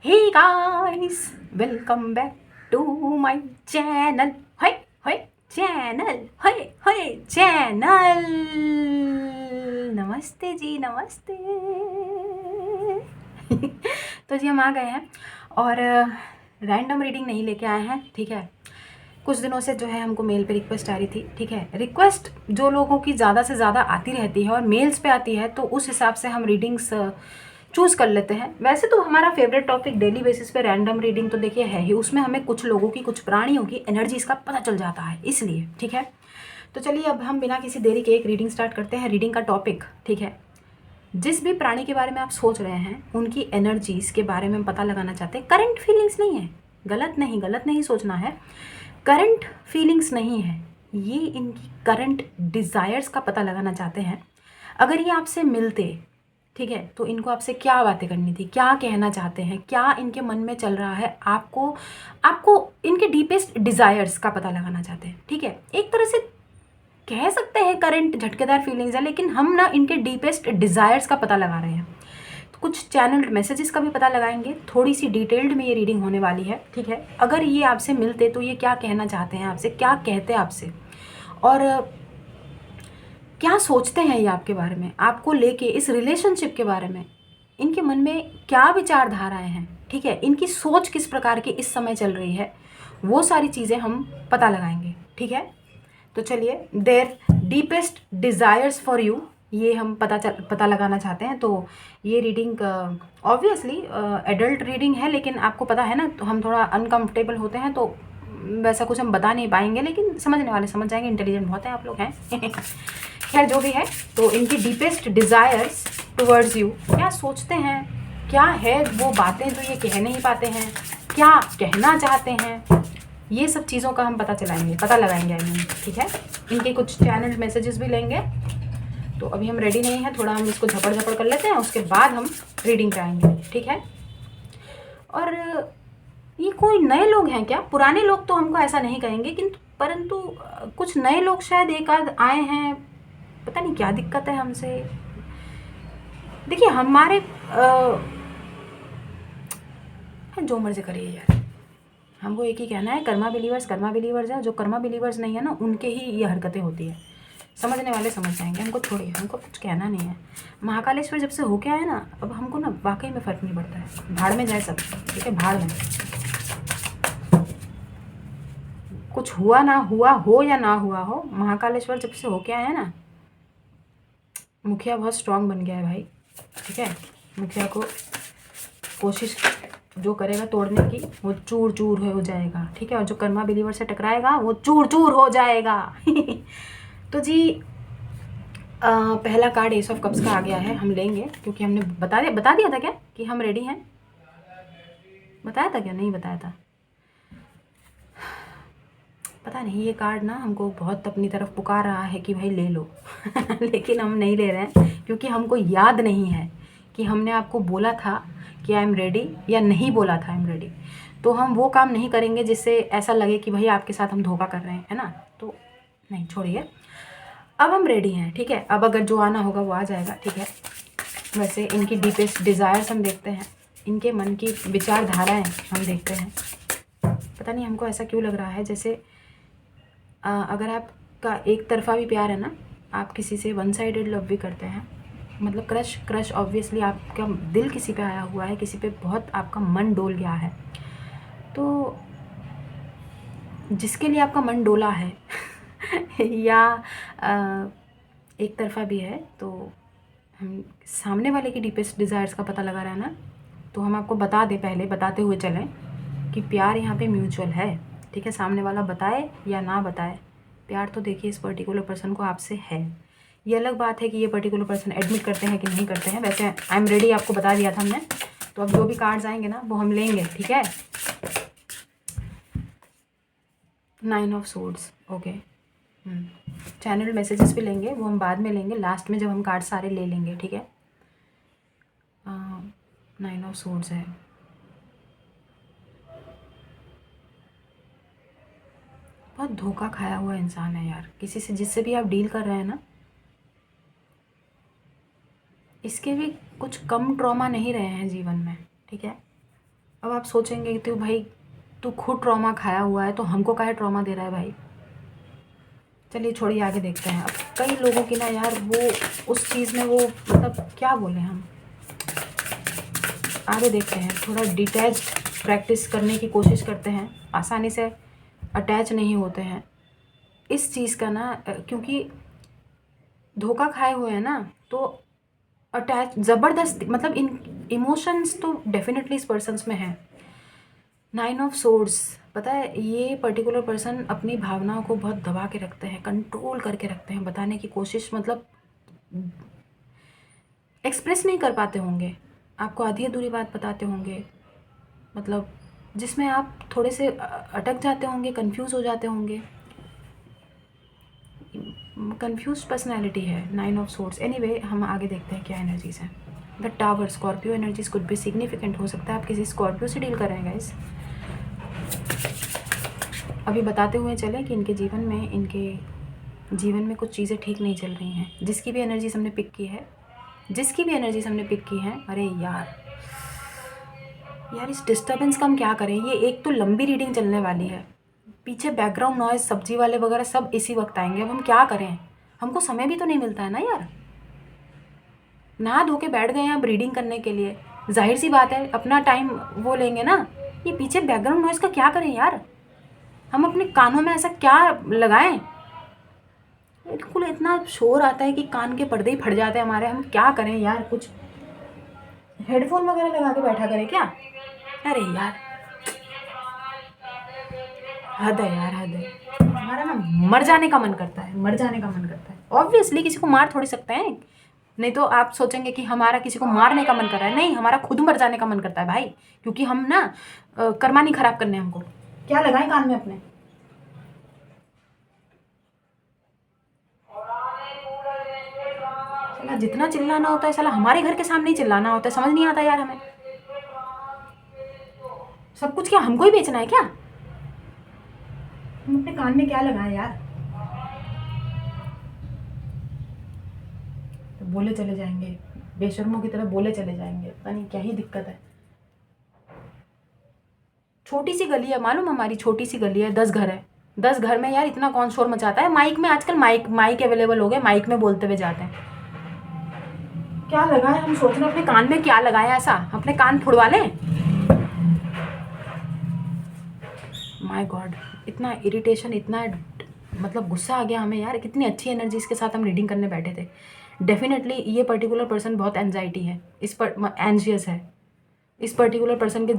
Hey guys, welcome back to my channel. Hi hi channel, hi hi channel. नमस्ते जी, नमस्ते। तो जी हम आ गए हैं और रैंडम रीडिंग नहीं लेके आए हैं, ठीक है। कुछ दिनों से जो है हमको मेल पे रिक्वेस्ट आ रही थी, ठीक है। रिक्वेस्ट जो लोगों की ज़्यादा से ज़्यादा आती रहती है और मेल्स पे आती है, तो उस हिसाब से हम रीडिंग्स चूज़ कर लेते हैं। वैसे तो हमारा फेवरेट टॉपिक डेली बेसिस पे रैंडम रीडिंग तो देखिए है ही, उसमें हमें कुछ लोगों की, कुछ प्राणियों की एनर्जीज़ का पता चल जाता है, इसलिए, ठीक है। तो चलिए अब हम बिना किसी देरी के एक रीडिंग स्टार्ट करते हैं। रीडिंग का टॉपिक, ठीक है, जिस भी प्राणी के बारे में आप सोच रहे हैं उनकी एनर्जीज़ के बारे में हम पता लगाना चाहते हैं। करंट फीलिंग्स नहीं है, गलत नहीं सोचना है। करंट फीलिंग्स नहीं है ये, इनकी करंट डिज़ायर्स का पता लगाना चाहते हैं। अगर ये आपसे मिलते, ठीक है, तो इनको आपसे क्या बातें करनी थी, क्या कहना चाहते हैं, क्या इनके मन में चल रहा है, आपको आपको इनके डीपेस्ट डिज़ायर्स का पता लगाना चाहते हैं, ठीक है। एक तरह से कह सकते हैं करंट झटकेदार फीलिंग्स है, लेकिन हम ना इनके डीपेस्ट डिज़ायर्स का पता लगा रहे हैं। तो कुछ चैनल्ड मैसेजेस का भी पता लगाएंगे। थोड़ी सी डिटेल्ड में ये रीडिंग होने वाली है, ठीक है। अगर ये आपसे मिलते तो ये क्या कहना चाहते हैं आपसे, क्या कहते हैं आपसे, और क्या सोचते हैं ये आपके बारे में, आपको लेके, इस रिलेशनशिप के बारे में इनके मन में क्या विचारधाराएं हैं, ठीक है। इनकी सोच किस प्रकार की इस समय चल रही है, वो सारी चीज़ें हम पता लगाएंगे, ठीक है। तो चलिए, their deepest desires for you, ये हम पता लगाना चाहते हैं। तो ये रीडिंग ऑब्वियसली एडल्ट रीडिंग है, लेकिन आपको पता है ना, तो हम थोड़ा अनकंफर्टेबल होते हैं, तो वैसा कुछ हम बता नहीं पाएंगे, लेकिन समझने वाले समझ जाएंगे। इंटेलिजेंट बहुत हैं आप लोग हैं। खैर जो भी है, तो इनकी डीपेस्ट डिज़ायर्स टुवर्ड्स यू, क्या सोचते हैं, क्या है वो बातें जो ये कह नहीं पाते हैं, क्या कहना चाहते हैं, ये सब चीज़ों का हम पता लगाएंगे, आई मीन, ठीक है। इनके कुछ चैनल मैसेजेस भी लेंगे। तो अभी हम रेडी नहीं हैं, थोड़ा हम इसको झपड़ कर लेते हैं, उसके बाद हम रीडिंग कराएंगे, ठीक है। और ये कोई नए लोग हैं क्या? पुराने लोग तो हमको ऐसा नहीं कहेंगे, किंतु परंतु कुछ नए लोग शायद एक आध आए हैं। पता नहीं क्या दिक्कत है हमसे। देखिए हमारे जो मर्जी करिए यार, हमको एक ही कहना है, कर्मा बिलीवर्स है। जो कर्मा बिलीवर्स नहीं है ना, उनके ही ये हरकतें होती है। समझने वाले समझ जाएंगे, हमको छोड़िए, हमको कुछ कहना नहीं है। महाकालेश्वर जब से होके आए ना, अब हमको ना वाकई में फ़र्क नहीं पड़ता है। भाड़ में जाए सब, ठीक है, भाड़ में। कुछ हुआ ना हुआ हो या ना हुआ हो, महाकालेश्वर जब से होके आए हैं ना, मुखिया बहुत स्ट्रांग बन गया है भाई, ठीक है। मुखिया को कोशिश जो करेगा तोड़ने की, वो चूर चूर हो जाएगा, ठीक है। और जो कर्मा बिलीवर से टकराएगा वो चूर चूर हो जाएगा। तो जी पहला कार्ड एस ऑफ कप्स का आ गया है, हम लेंगे, क्योंकि हमने बता दिया था क्या कि हम रेडी हैं। बताया था क्या? नहीं बताया था, पता नहीं। ये कार्ड ना हमको बहुत अपनी तरफ पुकार रहा है कि भाई ले लो। लेकिन हम नहीं ले रहे हैं, क्योंकि हमको याद नहीं है कि हमने आपको बोला था कि आई एम रेडी, या नहीं बोला था आई एम रेडी। तो हम वो काम नहीं करेंगे जिससे ऐसा लगे कि भाई आपके साथ हम धोखा कर रहे हैं, है ना। तो नहीं, छोड़िए, अब हम रेडी हैं, ठीक है। अब अगर जो आना होगा वो आ जाएगा, ठीक है। वैसे इनकी डीपेस्ट डिज़ायर्स हम देखते हैं, इनके मन की विचारधाराएं हम देखते हैं। पता नहीं हमको ऐसा क्यों लग रहा है जैसे अगर आपका एक तरफा भी प्यार है ना, आप किसी से वन साइडेड लव भी करते हैं, मतलब क्रश ऑब्वियसली आपका दिल किसी पे आया हुआ है, किसी पे बहुत आपका मन डोल गया है। तो जिसके लिए आपका मन डोला है या एक तरफा भी है, तो हम सामने वाले की डीपेस्ट डिज़ायर्स का पता लगा रहा है ना, तो हम आपको बता दें, पहले बताते हुए चलें कि प्यार यहाँ पे म्यूचुअल है, ठीक है। सामने वाला बताए या ना बताए, प्यार तो देखिए इस पर्टिकुलर पर्सन को आपसे है। ये अलग बात है कि ये पर्टिकुलर पर्सन एडमिट करते हैं कि नहीं करते हैं। वैसे आई एम रेडी आपको बता दिया था हमने। तो अब जो भी कार्ड्स आएंगे ना वो हम लेंगे, ठीक है। 9 of swords, okay. Channel messages भी लेंगे, वो हम बाद में लेंगे, लास्ट में जब हम कार्ड सारे ले लेंगे, ठीक है। 9 ऑफ सोर्ड्स है। बहुत धोखा खाया हुआ इंसान है यार, किसी से, जिससे भी आप डील कर रहे हैं ना, इसके भी कुछ कम ट्रॉमा नहीं रहे हैं जीवन में, ठीक है। अब आप सोचेंगे कि तो भाई तू खुद ट्रॉमा खाया हुआ है तो हमको काहे ट्रॉमा दे रहा है भाई। चलिए छोड़िए, आगे देखते हैं। अब कई लोगों की ना यार वो उस चीज़ में वो मतलब क्या बोले हम, आगे देखते हैं। थोड़ा डिटैच्ड प्रैक्टिस करने की कोशिश करते हैं, आसानी से अटैच नहीं होते हैं इस चीज़ का ना, क्योंकि धोखा खाए हुए हैं ना, तो अटैच ज़बरदस्ती मतलब इन इमोशंस तो डेफिनेटली इस पर्सन्स में है। 9 ऑफ सोर्ड्स, पता है ये पर्टिकुलर पर्सन अपनी भावनाओं को बहुत दबा के रखते हैं, कंट्रोल करके रखते हैं, बताने की कोशिश मतलब एक्सप्रेस नहीं कर पाते होंगे, आपको आधी अधूरी बात बताते होंगे, मतलब जिसमें आप थोड़े से अटक जाते होंगे, कंफ्यूज हो जाते होंगे। कंफ्यूज पर्सनैलिटी है 9 ऑफ सोर्ड्स। एनीवे हम आगे देखते हैं क्या एनर्जीज हैं। The tower, Scorpio energies could be significant, हो सकता है आप किसी स्कॉर्पियो से डील कर रहे हैं गाइस। अभी बताते हुए चले कि इनके जीवन में कुछ चीज़ें ठीक नहीं चल रही हैं। जिसकी भी एनर्जीज हमने पिक की है, अरे यार इस डिस्टर्बेंस का हम क्या करें। ये एक तो लंबी रीडिंग चलने वाली है, पीछे बैकग्राउंड नॉइज, सब्जी वाले वगैरह सब इसी वक्त आएंगे। अब हम क्या करें, हमको समय भी तो नहीं मिलता है ना यार। नहा धो के बैठ गए हैं अब रीडिंग करने के लिए, जाहिर सी बात है अपना टाइम वो लेंगे ना। ये पीछे बैकग्राउंड नॉइज़ का क्या करें यार, हम अपने कानों में ऐसा क्या लगाएं। बिल्कुल इतना शोर आता है कि कान के पर्दे ही फट जाते हैं हमारे। हम क्या करें यार, कुछ हेडफोन वगैरह लगा के बैठा करें क्या। अरे यार हद है यार, हद है। हमारा ना मर जाने का मन करता है, ऑब्वियसली किसी को मार थोड़ी सकते हैं। नहीं तो आप सोचेंगे कि हमारा किसी को मारने का मन कर रहा है, नहीं, हमारा खुद मर जाने का मन करता है भाई। क्योंकि हम ना कर्मा नहीं खराब करने हमको। क्या लगाएं कान में अपने। साला जितना चिल्लाना होता है साला हमारे घर के सामने ही चिल्लाना होता है, समझ नहीं आता यार हमें। सब कुछ क्या हमको ही बेचना है क्या। हम अपने कान में क्या लगाएं यार। तो बोले चले जाएंगे, बेशर्मों की तरह बोले चले जाएंगे, पता नहीं क्या ही दिक्कत है। छोटी सी गली है मालूम, हमारी छोटी सी गली है, 10 घर है। 10 घर में यार इतना कौन शोर मचाता है। माइक में आजकल माइक अवेलेबल हो गए, माइक में बोलते हुए जाते हैं। क्या लगाए, हम सोच रहे अपने कान में क्या लगाए, ऐसा अपने कान फुड़वा लें। माय गॉड, इतना इरिटेशन, इतना मतलब गुस्सा आ गया हमें यार। कितनी अच्छी एनर्जीज के साथ हम रीडिंग करने बैठे थे। डेफिनेटली ये पर्टिकुलर पर्सन बहुत एंजाइटी है, इस पर एंशियस है। इस पर्टिकुलर पर्सन के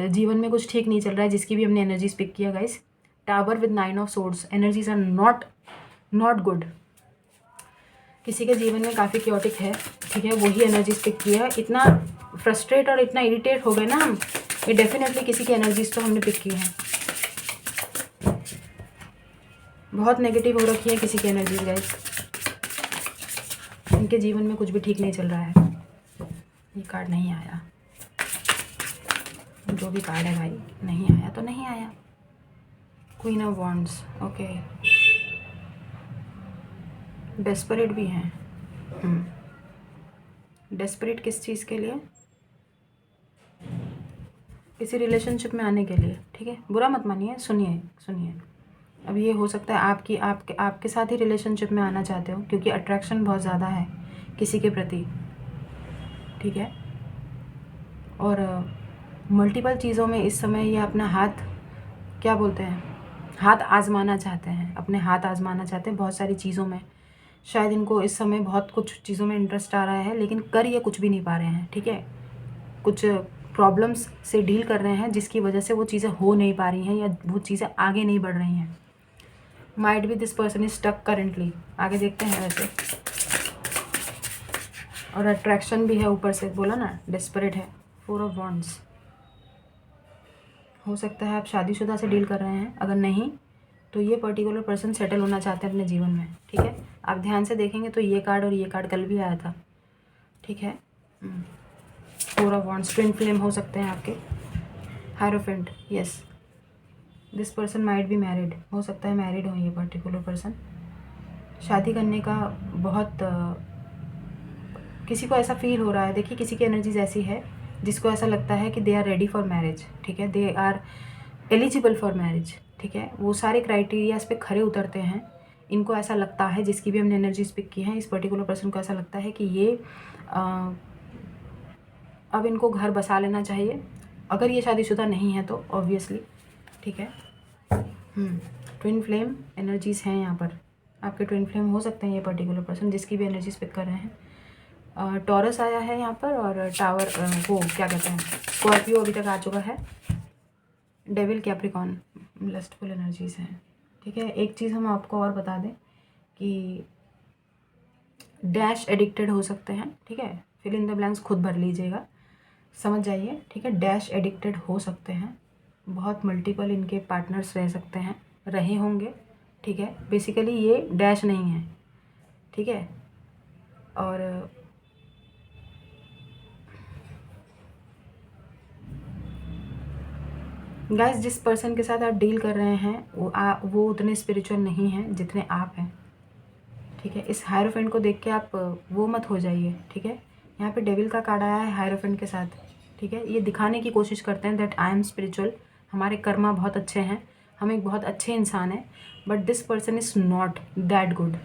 जीवन में कुछ ठीक नहीं चल रहा है, जिसकी भी हमने एनर्जीज पिक किया guys. Tower with 9 of swords, energies are not good. किसी के जीवन में काफ़ी क्योटिक है, ठीक है, वही एनर्जीज पिक की है। इतना फ्रस्ट्रेट और इतना इरिटेट हो गए ना हम, ये डेफिनेटली किसी की एनर्जीज तो हमने पिक की है। बहुत नेगेटिव हो रखी है किसी की एनर्जीज गाइस, इनके जीवन में कुछ भी ठीक नहीं चल रहा है। ये कार्ड नहीं आया, जो भी कार्ड है भाई नहीं आया तो नहीं आया। Queen of wands, okay, desperate भी हैं। डेस्परेट किस चीज़ के लिए, किसी रिलेशनशिप में आने के लिए, ठीक है। बुरा मत मानिए, सुनिए। अब ये हो सकता है आपके साथ ही रिलेशनशिप में आना चाहते हो, क्योंकि अट्रैक्शन बहुत ज़्यादा है किसी के प्रति, ठीक है। और मल्टीपल चीज़ों में इस समय ये अपना हाथ, क्या बोलते हैं, हाथ आजमाना चाहते हैं, अपने हाथ आजमाना चाहते हैं बहुत सारी चीज़ों में। शायद इनको इस समय बहुत कुछ चीज़ों में इंटरेस्ट आ रहा है, लेकिन कर ये कुछ भी नहीं पा रहे हैं, ठीक है। कुछ प्रॉब्लम्स से डील कर रहे हैं, जिसकी वजह से वो चीज़ें हो नहीं पा रही हैं या वो चीज़ें आगे नहीं बढ़ रही हैं। Might be this person is stuck currently. आगे देखते हैं वैसे। और अट्रैक्शन भी है ऊपर से, बोला ना डेस्परेट है। 4 ऑफ वॉन्ड्स, हो सकता है आप शादीशुदा से डील कर रहे हैं, अगर नहीं तो ये पर्टिकुलर पर्सन सेटल होना चाहते हैं अपने जीवन में, ठीक है। आप ध्यान से देखेंगे तो ये कार्ड और ये कार्ड कल भी आया था, ठीक है। 4 ऑफ वॉन्ड्स, ट्विन फ्लेम हो सकते हैं आपके। Hierophant, yes, this person might be married, हो सकता है मैरिड हो ये पर्टिकुलर पर्सन। शादी करने का बहुत किसी को ऐसा फील हो रहा है। देखिए किसी की एनर्जीज ऐसी है जिसको ऐसा लगता है कि they are ready for marriage, ठीक है, they are eligible for marriage, ठीक है, वो सारे क्राइटेरियाज पे खरे उतरते हैं। इनको ऐसा लगता है, जिसकी भी हमने एनर्जीज पिक की हैं, इस पर्टिकुलर पर्सन को ऐसा लगता है कि ये अब इनको घर बसा लेना चाहिए। अगर ये शादीशुदा नहीं है तो ऑब्वियसली, ठीक है। ट्विन फ्लेम एनर्जीज़ हैं यहाँ पर, आपके ट्विन फ्लेम हो सकते हैं ये पर्टिकुलर पर्सन, जिसकी भी एनर्जीज पिक कर रहे हैं। टॉरस आया है यहाँ पर, और टावर वो क्या कहते हैं, स्कॉर्पियो अभी तक आ चुका है। डेविल, कैप्रिकॉर्न, लस्टफुल एनर्जीज़ हैं, ठीक है। एक चीज़ हम आपको और बता दें कि डैश एडिक्टेड हो सकते हैं, ठीक है। फिल इन द ब्लैंक्स खुद भर लीजिएगा, समझ जाइए, ठीक है। डैश एडिक्टेड हो सकते हैं, बहुत मल्टीपल इनके पार्टनर्स रह सकते हैं, रहे होंगे, ठीक है। बेसिकली ये डैश नहीं है, ठीक है। और गाइस, जिस पर्सन के साथ आप डील कर रहे हैं वो उतने स्पिरिचुअल नहीं हैं जितने आप हैं, ठीक है। इस हायरोफेंट को देख के आप वो मत हो जाइए, ठीक है। यहाँ पे डेविल का कार्ड आया है हायरोफेंट के साथ, ठीक है। ये दिखाने की कोशिश करते हैं दैट आई एम स्पिरिचुअल, हमारे कर्मा बहुत अच्छे हैं, हम एक बहुत अच्छे इंसान हैं, but this person is not that good,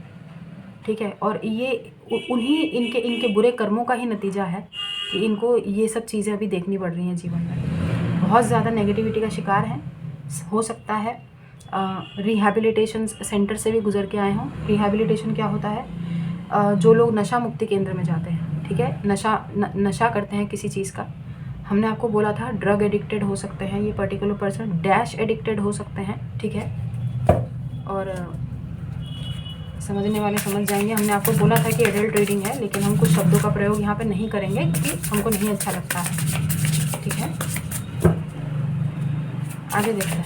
ठीक है। और ये उन्हीं इनके बुरे कर्मों का ही नतीजा है कि इनको ये सब चीज़ें अभी देखनी पड़ रही हैं जीवन में। बहुत ज़्यादा नेगेटिविटी का शिकार है, हो सकता है रिहैबिलिटेशन सेंटर से भी गुजर के आए हों। रिहैबिलिटेशन क्या होता है, जो लोग नशा मुक्ति केंद्र में जाते हैं, ठीक है, नशा करते हैं किसी चीज़ का। हमने आपको बोला था ड्रग एडिक्टेड हो सकते हैं ये पर्टिकुलर पर्सन, डैश एडिक्टेड हो सकते हैं, ठीक है। और समझने वाले समझ जाएंगे। हमने आपको बोला था कि एडल्ट रीडिंग है, लेकिन हम कुछ शब्दों का प्रयोग यहाँ पे नहीं करेंगे क्योंकि हमको नहीं अच्छा लगता है, ठीक है। आगे देखते हैं।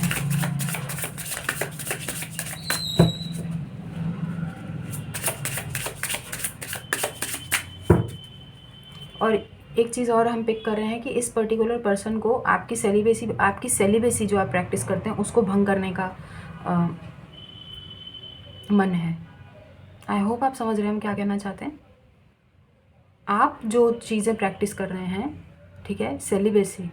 और एक चीज़ और हम पिक कर रहे हैं कि इस पर्टिकुलर पर्सन को आपकी सेलिबेसी जो आप प्रैक्टिस करते हैं उसको भंग करने का मन है। आई होप आप समझ रहे हैं हम क्या कहना चाहते हैं। आप जो चीज़ें प्रैक्टिस कर रहे हैं, ठीक है, सेलिबेसी,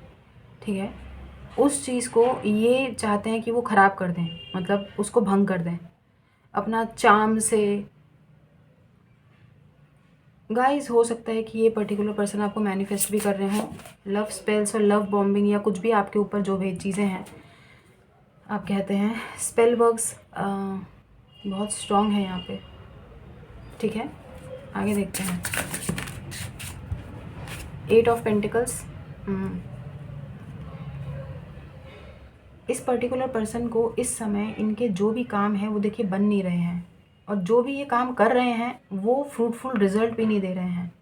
ठीक है, उस चीज़ को ये चाहते हैं कि वो ख़राब कर दें, मतलब उसको भंग कर दें अपना चार्म से। गाइस, हो सकता है कि ये पर्टिकुलर पर्सन आपको मैनिफेस्ट भी कर रहे हों, लव स्पेल्स और लव बॉम्बिंग या कुछ भी आपके ऊपर जो भी चीज़ें हैं आप कहते हैं, स्पेल वर्क्स बहुत स्ट्रॉन्ग है यहाँ पे, ठीक है। आगे देखते हैं। 8 ऑफ पेंटिकल्स, इस पर्टिकुलर पर्सन को इस समय इनके जो भी काम है वो देखिए बन नहीं रहे हैं, और जो भी ये काम कर रहे हैं वो फ्रूटफुल रिजल्ट भी नहीं दे रहे हैं।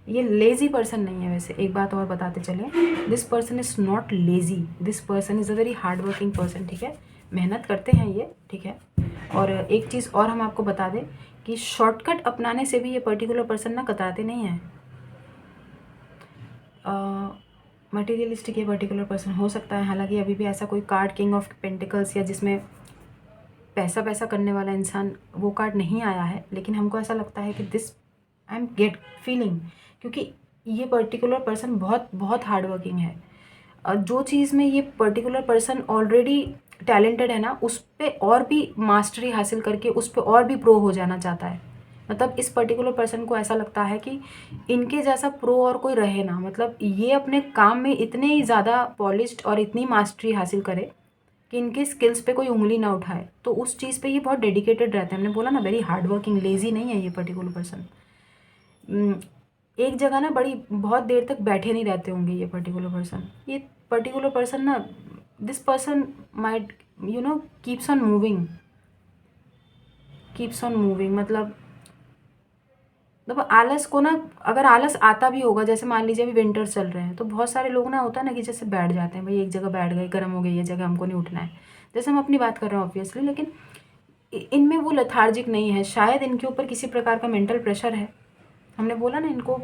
ये लेज़ी पर्सन नहीं है। वैसे एक बात और बताते चले, this person is not lazy, this person is a very hard working person, ठीक है, मेहनत करते हैं ये, ठीक है। और एक चीज़ और हम आपको बता दें कि शॉर्टकट अपनाने से भी ये पर्टिकुलर पर्सन ना कतराते नहीं हैं। मटेरियलिस्टिक ये पर्टिकुलर पर्सन हो सकता है, हालांकि अभी भी ऐसा कोई कार्ड किंग ऑफ पेंटिकल्स या जिसमें पैसा करने वाला इंसान वो कार्ड नहीं आया है, लेकिन हमको ऐसा लगता है कि this I am get feeling, क्योंकि ये पर्टिकुलर पर्सन बहुत हार्ड वर्किंग है। जो चीज़ में ये पर्टिकुलर पर्सन ऑलरेडी टैलेंटेड है ना, उस पर और भी मास्टरी हासिल करके उस पर और भी प्रो हो जाना चाहता है। मतलब इस पर्टिकुलर पर्सन को ऐसा लगता है कि इनके जैसा प्रो और कोई रहे ना, मतलब ये अपने काम में इतने ही ज़्यादा पॉलिश्ड और इतनी मास्टरी हासिल करे कि इनके स्किल्स पे कोई उंगली ना उठाए, तो उस चीज़ पे ये बहुत डेडिकेटेड रहते हैं। हमने बोला ना वेरी हार्ड वर्किंग, लेज़ी नहीं है ये पर्टिकुलर पर्सन। एक जगह ना बहुत देर तक बैठे नहीं रहते होंगे ये पर्टिकुलर पर्सन। ये पर्टिकुलर पर्सन ना, this person might keeps on moving, मतलब आलस को ना, अगर आलस आता भी होगा, जैसे मान लीजिए अभी विंटर चल रहे हैं तो बहुत सारे लोग ना होता है ना कि जैसे बैठ जाते हैं, भाई एक जगह बैठ गए, गर्म हो गई ये जगह, हमको नहीं उठना है, जैसे हम अपनी बात कर रहे हैं ऑब्वियसली, लेकिन इनमें वो लेथार्जिक नहीं है। शायद इनके ऊपर किसी प्रकार का मेंटल प्रेशर है। हमने बोला ना, इनको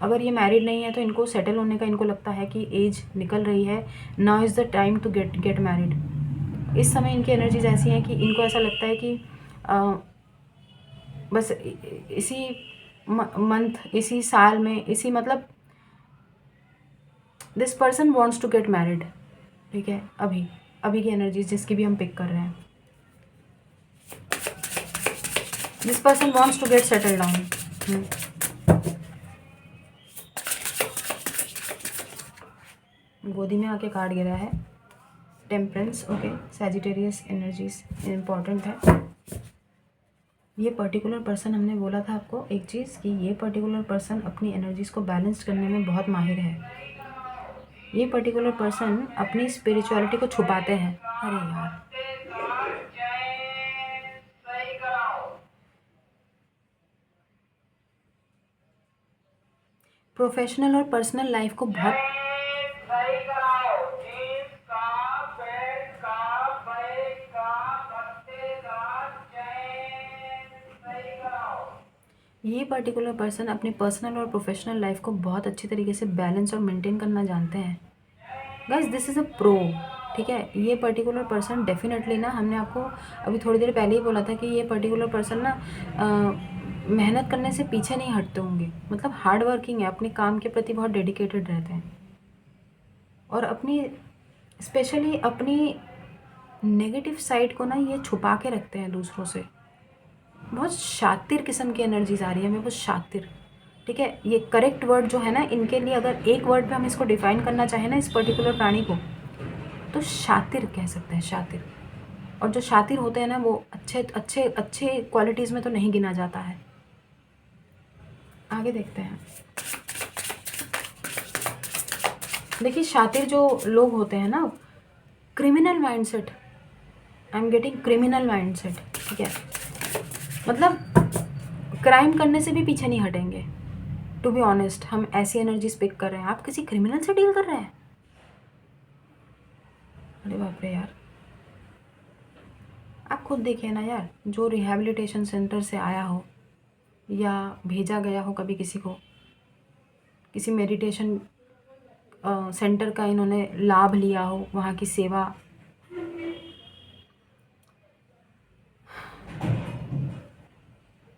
अगर ये मैरिड नहीं है तो इनको सेटल होने का इनको लगता है कि एज निकल रही है, now is the time to get married. इस समय इनकी एनर्जीज ऐसी हैं कि इनको ऐसा लगता है कि बस इसी मंथ, इसी साल में, इसी मतलब this person wants to get married, ठीक है, अभी अभी की एनर्जी जिसकी भी हम पिक कर रहे हैं। This person wants to get settle down. गोदी में आके कार्ड गिरा है, temperance, okay, Sagittarius energies important है। ये पर्टिकुलर पर्सन, हमने बोला था आपको एक चीज़ कि ये पर्टिकुलर पर्सन अपनी एनर्जीज़ को बैलेंस करने में बहुत माहिर है। ये पर्टिकुलर पर्सन अपनी स्पिरिचुअलिटी को छुपाते हैं। अरे यार, प्रोफेशनल और पर्सनल लाइफ को बहुत ये पर्टिकुलर पर्सन अपने पर्सनल और प्रोफेशनल लाइफ को बहुत अच्छी तरीके से बैलेंस और मेंटेन करना जानते हैं। Guys this is a pro, ठीक है। ये पर्टिकुलर पर्सन डेफिनेटली ना, हमने आपको अभी थोड़ी देर पहले ही बोला था कि ये पर्टिकुलर पर्सन ना मेहनत करने से पीछे नहीं हटते होंगे, मतलब हार्ड वर्किंग है, अपने काम के प्रति बहुत डेडिकेटेड रहते हैं और अपनी स्पेशली अपनी नेगेटिव साइड को ना ये छुपा के रखते हैं दूसरों से। बहुत शातिर किस्म की एनर्जीज आ रही है हमें, बहुत शातिर, ठीक है। ये करेक्ट वर्ड जो है ना इनके लिए, अगर एक वर्ड पे हम इसको डिफाइन करना चाहें ना इस पर्टिकुलर प्राणी को, तो शातिर कह सकते हैं, शातिर। और जो शातिर होते हैं ना वो अच्छे अच्छे अच्छे क्वालिटीज़ में तो नहीं गिना जाता है। आगे देखते हैं। देखिए शातिर जो लोग होते हैं ना, criminal mindset, I am getting criminal mindset, ठीक है, मतलब क्राइम करने से भी पीछे नहीं हटेंगे। टू बी ऑनेस्ट, हम ऐसी एनर्जीज पिक कर रहे हैं। आप किसी क्रिमिनल से डील कर रहे हैं? अरे बाप रे यार, आप खुद देखिए ना यार, जो रिहैबिलिटेशन सेंटर से आया हो या भेजा गया हो कभी किसी को, किसी मेडिटेशन सेंटर का इन्होंने लाभ लिया हो, वहाँ की सेवा,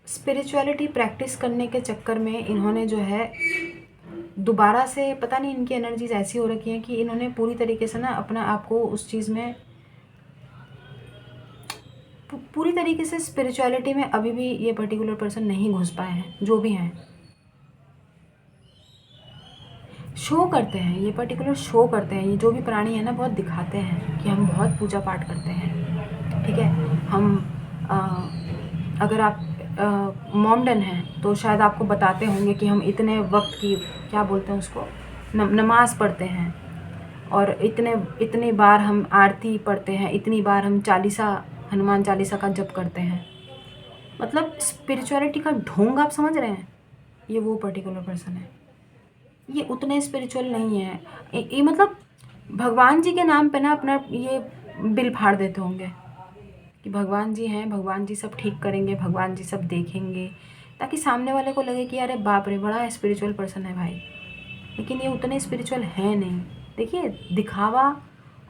स्पिरिचुअलिटी प्रैक्टिस करने के चक्कर में इन्होंने जो है दोबारा से, पता नहीं इनकी एनर्जीज ऐसी हो रखी हैं कि इन्होंने पूरी तरीके से ना अपना आप को उस चीज़ में पूरी तरीके से स्पिरिचुअलिटी में अभी भी ये पर्टिकुलर पर्सन नहीं घुस पाए हैं। जो भी हैं शो करते हैं, ये पर्टिकुलर शो करते हैं, ये जो भी प्राणी है ना बहुत दिखाते हैं कि हम बहुत पूजा पाठ करते हैं, ठीक है। हम अगर आप मोमडन हैं तो शायद आपको बताते होंगे कि हम इतने वक्त की, क्या बोलते हैं उसको, नमाज़ पढ़ते हैं और इतने बार हम आरती पढ़ते हैं, इतनी बार हम चालीसा, हनुमान चालीसा का जप करते हैं। मतलब स्पिरिचुअलिटी का ढोंग आप समझ रहे हैं। ये वो पर्टिकुलर पर्सन है, ये उतने स्पिरिचुअल नहीं है। ये मतलब भगवान जी के नाम पे ना अपना ये बिल फाड़ देते होंगे कि भगवान जी हैं, भगवान जी सब ठीक करेंगे, भगवान जी सब देखेंगे, ताकि सामने वाले को लगे कि अरे बाप रे बड़ा स्पिरिचुअल पर्सन है भाई। लेकिन ये उतने स्पिरिचुअल है नहीं। देखिए दिखावा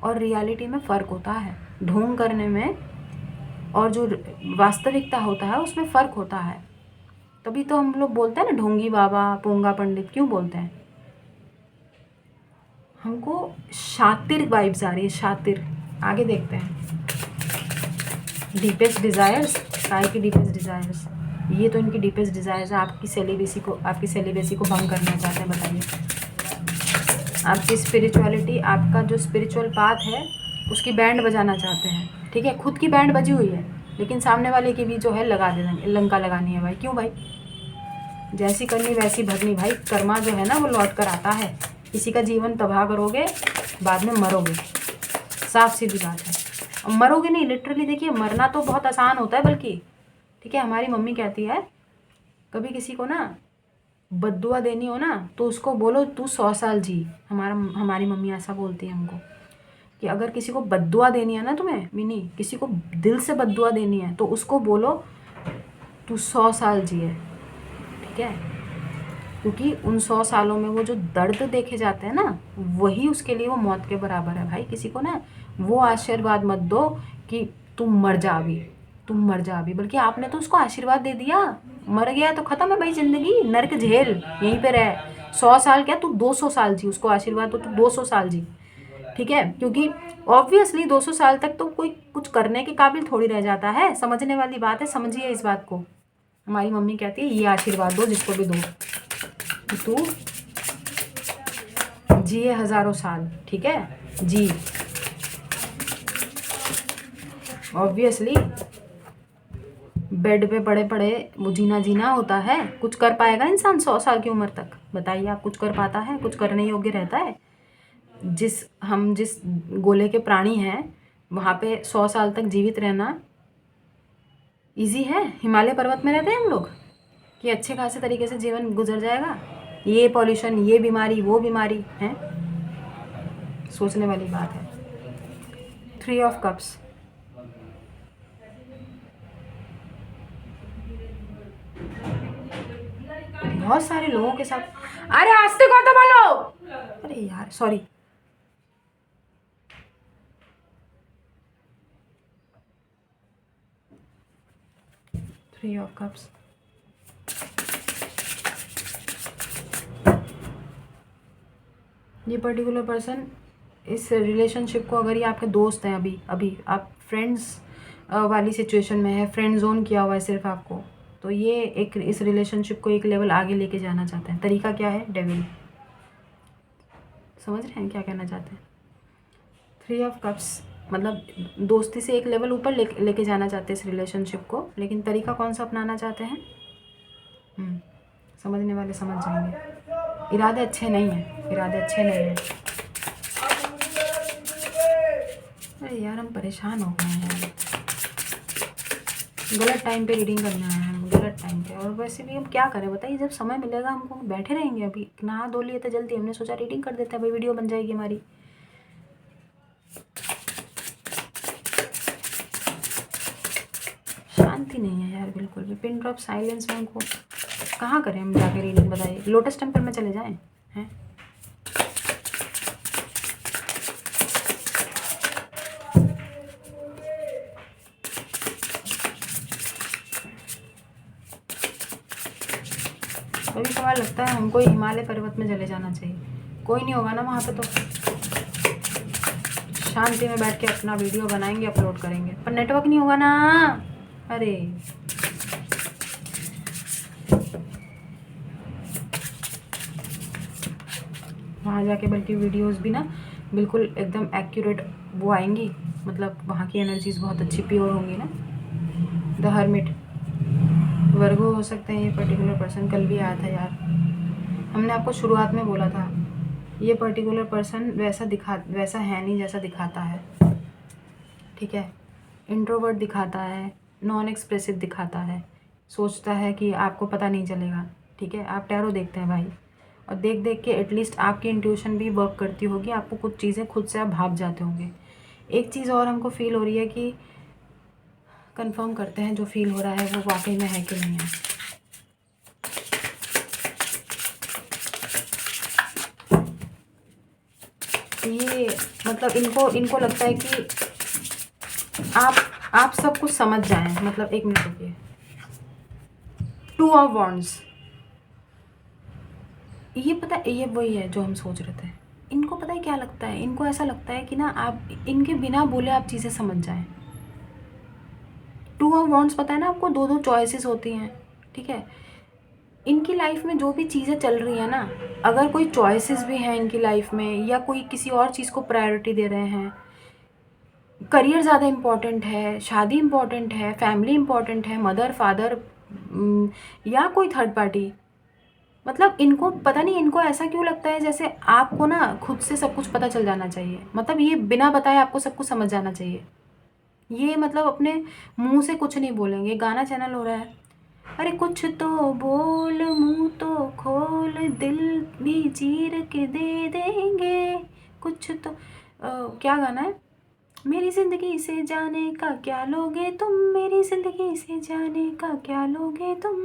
और रियलिटी में फ़र्क होता है, ढोंग करने में और जो वास्तविकता होता है उसमें फ़र्क होता है। तभी तो हम लोग बोलते हैं ना ढोंगी बाबा, पोंगा पंडित, क्यों बोलते हैं? हमको शातिर वाइब्स आ रही है, शातिर। आगे देखते हैं। डीपेस्ट डिज़ायर्स, काय की डीपेस्ट डिज़ायर्स, ये तो इनकी डीपेस्ट डिज़ायर्स है। आपकी सेलिबेसी को भंग करना चाहते हैं, बताइए। आपकी स्पिरिचुअलिटी, आपका जो स्पिरिचुअल पाथ है उसकी बैंड बजाना चाहते हैं, ठीक है। खुद की बैंड बजी हुई है लेकिन सामने वाले की भी जो है लगा देना, लंका लगानी है भाई। क्यों भाई? जैसी करनी वैसी भरनी भाई। कर्मा जो है ना वो लौट कर आता है। किसी का जीवन तबाह करोगे, बाद में मरोगे, साफ सीधी बात है। और मरोगे नहीं, लिटरली देखिए, मरना तो बहुत आसान होता है बल्कि, ठीक है। हमारी मम्मी कहती है कभी किसी को ना बद्दुआ देनी हो ना तो उसको बोलो तू 100 साल जी। हमारी मम्मी ऐसा बोलती है हमको कि अगर किसी को बद्दुआ देनी है ना, तुम्हें मिनी किसी को दिल से बद्दुआ देनी है तो उसको बोलो तू 100 साल जिए, ठीक है। क्योंकि उन 100 सालों में वो जो दर्द देखे जाते हैं ना, वही उसके लिए वो मौत के बराबर है भाई। किसी को ना वो आशीर्वाद मत दो कि तुम मर जा अभी, तुम मर जा अभी, बल्कि आपने तो उसको आशीर्वाद दे दिया मर गया तो ख़त्म है भाई, ज़िंदगी नर्क झेल, यहीं पे रह। 100 साल क्या, तू 200 साल जी, उसको आशीर्वाद तो तू 200 साल जी, ठीक है। क्योंकि ऑब्वियसली 200 साल तक तो कोई कुछ करने के काबिल थोड़ी रह जाता है, समझने वाली बात है, समझिए इस बात को। हमारी मम्मी कहती है ये आशीर्वाद दो जिसको भी दो, तू जिए हज़ारों साल, ठीक है जी। ऑब्वियसली बेड पे पड़े पड़े वो जीना जीना होता है। कुछ कर पाएगा इंसान 100 साल की उम्र तक? बताइए, आप कुछ कर पाता है? कुछ करने योग्य रहता है? जिस गोले के प्राणी हैं वहाँ पे 100 साल तक जीवित रहना इजी है? हिमालय पर्वत में रहते हैं हम लोग कि अच्छे खासे तरीके से जीवन गुजर जाएगा? ये पॉल्यूशन, ये बीमारी, वो बीमारी है, सोचने वाली बात है। 3 ऑफ कप्स, बहुत सारे लोगों के साथ। अरे आस्ते को तो बोलो, अरे यार सॉरी। थ्री ऑफ कप्स, ये पर्टिकुलर पर्सन इस रिलेशनशिप को, अगर ये आपके दोस्त हैं, अभी अभी आप फ्रेंड्स वाली सिचुएशन में है, फ्रेंड जोन किया हुआ है सिर्फ आपको, तो ये एक इस रिलेशनशिप को एक लेवल आगे लेके जाना चाहते हैं। तरीका क्या है? डेविल। समझ रहे हैं क्या कहना चाहते हैं? 3 ऑफ कप्स मतलब दोस्ती से एक लेवल ऊपर लेके जाना चाहते हैं इस रिलेशनशिप को, लेकिन तरीका कौन सा अपनाना चाहते हैं? समझने वाले समझ जाएंगे। इरादे अच्छे नहीं हैं, इरादे अच्छे नहीं हैं। अरे यार हम परेशान हो गए हैं यार, गलत टाइम पे रीडिंग करने आए हैं हम, गलत टाइम पे। और वैसे भी हम क्या करें बताइए, जब समय मिलेगा हमको बैठे रहेंगे। अभी नहा धो लिए थे जल्दी, हमने सोचा रीडिंग कर देते हैं भाई, वीडियो बन जाएगी हमारी। शांति नहीं है यार बिल्कुल भी। पिन ड्रॉप साइलेंस में हमको कहाँ करें हम जाके रीडिंग? बताइए, लोटस टेम्पल में चले जाएं हैं? कभी कभार लगता है हमको हिमालय पर्वत में चले जाना चाहिए। कोई नहीं होगा ना वहाँ पे, तो शांति में बैठ के अपना वीडियो बनाएंगे, अपलोड करेंगे, पर नेटवर्क नहीं होगा ना। अरे वहाँ जाके बल्कि वीडियोस भी ना बिल्कुल एकदम एक्यूरेट वो आएंगी, मतलब वहाँ की एनर्जीज बहुत अच्छी प्योर होंगी ना। द हर्मिट, वर्गो हो सकते हैं ये पर्टिकुलर पर्सन। कल भी आया था यार, हमने आपको शुरुआत में बोला था ये पर्टिकुलर पर्सन वैसा है नहीं जैसा दिखाता है, ठीक है। इंट्रोवर्ट दिखाता है, नॉन एक्सप्रेसिव दिखाता है, सोचता है कि आपको पता नहीं चलेगा, ठीक है। आप टैरो देखते हैं भाई, और देख देख के एटलीस्ट आपकी इंट्यूशन भी वर्क करती होगी, आपको कुछ चीज़ें खुद से आप भाप जाते होंगे। एक चीज़ और हमको फील हो रही है कि कंफर्म करते हैं जो फील हो रहा है वो वाकई में है कि नहीं है। ये मतलब इनको लगता है कि आप सब कुछ समझ जाएं। मतलब एक मिनट रुकिए, 2 ऑफ वॉन्ड्स, ये पता है ये वही है जो हम सोच रहे थे। इनको पता है क्या लगता है, इनको ऐसा लगता है कि ना आप इनके बिना बोले आप चीज़ें समझ जाएं। 2 ऑफ वॉन्ड्स पता है ना आपको, दो चॉइसेस होती हैं, ठीक है। इनकी लाइफ में जो भी चीज़ें चल रही हैं ना, अगर कोई चॉइसेस भी हैं इनकी लाइफ में, या कोई किसी और चीज़ को प्रायोरिटी दे रहे हैं, करियर ज़्यादा इम्पॉर्टेंट है, शादी इम्पॉर्टेंट है, फैमिली इम्पॉर्टेंट है, मदर फादर या कोई थर्ड पार्टी, मतलब इनको पता नहीं इनको ऐसा क्यों लगता है जैसे आपको ना खुद से सब कुछ पता चल जाना चाहिए। मतलब ये बिना बताए आपको सब कुछ समझ जाना चाहिए। ये मतलब अपने मुंह से कुछ नहीं बोलेंगे। गाना चैनल हो रहा है, अरे कुछ तो बोल, मुंह तो खोल, दिल भी चीर के दे देंगे कुछ तो। क्या गाना है? मेरी ज़िंदगी से जाने का क्या लोगे तुम, मेरी ज़िंदगी से जाने का क्या लोगे तुम।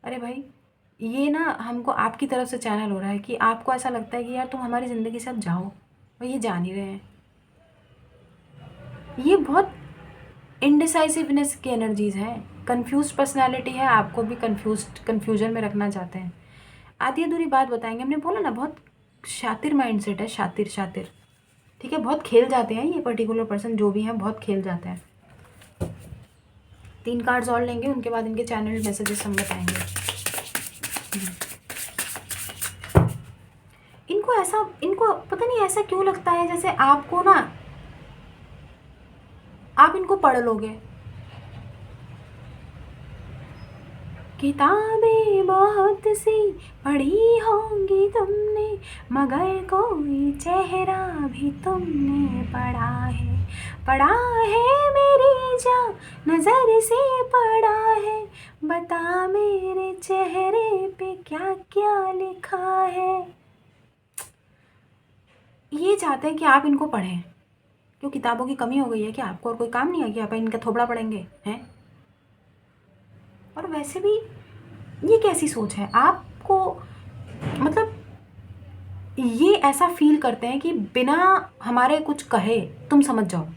अरे भाई ये ना हमको आपकी तरफ से चैनल हो रहा है कि आपको ऐसा लगता है कि यार तुम हमारी ज़िंदगी से अब जाओ, और ये जा नहीं रहे हैं। ये बहुत इनडिसाइसिवनेस की एनर्जीज हैं, कंफ्यूज पर्सनालिटी है, आपको भी कंफ्यूजन में रखना चाहते हैं। आधी अधूरी बात बताएंगे, हमने बोला ना बहुत शातिर माइंडसेट है, शातिर शातिर, ठीक है, बहुत खेल जाते हैं ये पर्टिकुलर पर्सन जो भी हैं, बहुत खेल जाते हैं। 3 कार्ड्स और लेंगे, उनके बाद इनके चैनल मैसेजेस हम बताएंगे। इनको पता नहीं ऐसा क्यों लगता है जैसे आपको ना, आप इनको पढ़ लोगे। किताबें बहुत सी पढ़ी होंगी तुमने, मगर कोई चेहरा भी तुमने पढ़ा है मेरी जान, नज़र से पढ़ा है, बता मेरे चेहरे पे क्या क्या लिखा है। ये चाहते हैं कि आप इनको पढ़ें। क्यों, किताबों की कमी हो गई है क्या आपको, और कोई काम नहीं है कि आप इनका थोबड़ा पढ़ेंगे हैं? और वैसे भी ये कैसी सोच है आपको, मतलब ये ऐसा फील करते हैं कि बिना हमारे कुछ कहे तुम समझ जाओ,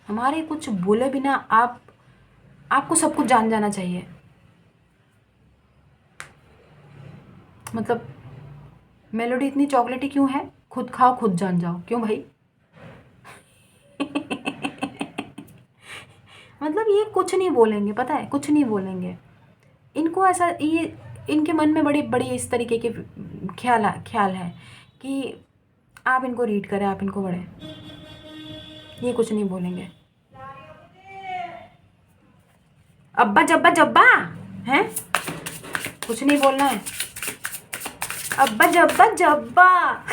हमारे कुछ बोले बिना आपको सब कुछ जान जाना चाहिए। मतलब मेलोडी इतनी चॉकलेटी क्यों है, खुद खाओ खुद जान जाओ, क्यों भाई? मतलब ये कुछ नहीं बोलेंगे, पता है, कुछ नहीं बोलेंगे। इनको ऐसा, ये इनके मन में बड़ी बड़ी इस तरीके के ख्याल है कि आप इनको रीड करें, आप इनको पढ़ें, ये कुछ नहीं बोलेंगे। अब्बा जब्बा जब्बा हैं, कुछ नहीं बोलना है। अब्बा जब्बा जब्बा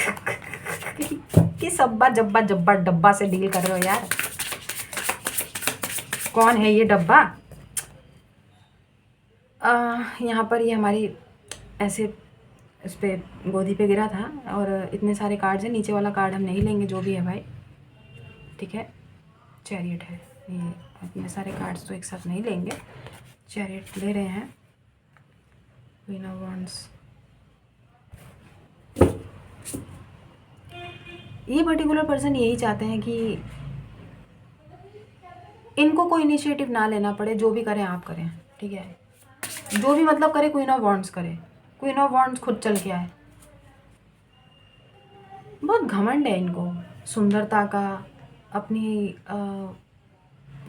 किस अब्बा जब्बा जब्बा डब्बा से डील कर रहे हो यार? कौन है ये डब्बा? यहाँ पर ये हमारी ऐसे इस पर गोदी पे गिरा था, और इतने सारे कार्ड्स हैं, नीचे वाला कार्ड हम नहीं लेंगे जो भी है भाई, ठीक है। चैरियट है, ये इतने सारे कार्ड्स तो एक साथ नहीं लेंगे, चैरियट ले रहे हैं। क्वीन ऑफ वांड्स, ये पर्टिकुलर पर्सन यही चाहते हैं कि इनको कोई इनिशिएटिव ना लेना पड़े, जो भी करें आप करें, ठीक है, जो भी मतलब करे क्वीन ऑफ वांड्स करे, क्वीन ऑफ वांड्स खुद चल के आए। बहुत घमंड है इनको सुंदरता का, अपनी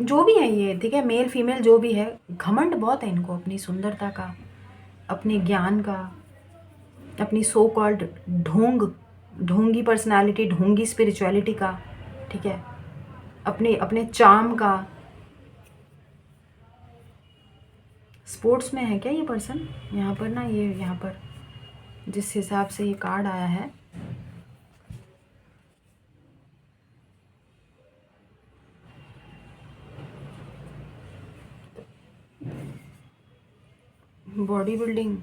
जो भी है ये, ठीक है, मेल फीमेल जो भी है, घमंड बहुत है इनको अपनी सुंदरता का, अपने ज्ञान का, अपनी सो कॉल्ड ढोंगी पर्सनालिटी, ढोंगी स्पिरिचुअलिटी का, ठीक है, अपने अपने चार्म का। स्पोर्ट्स में है क्या ये पर्सन? यहाँ पर ना, ये यहाँ पर जिस हिसाब से ये कार्ड आया है, बॉडी बिल्डिंग,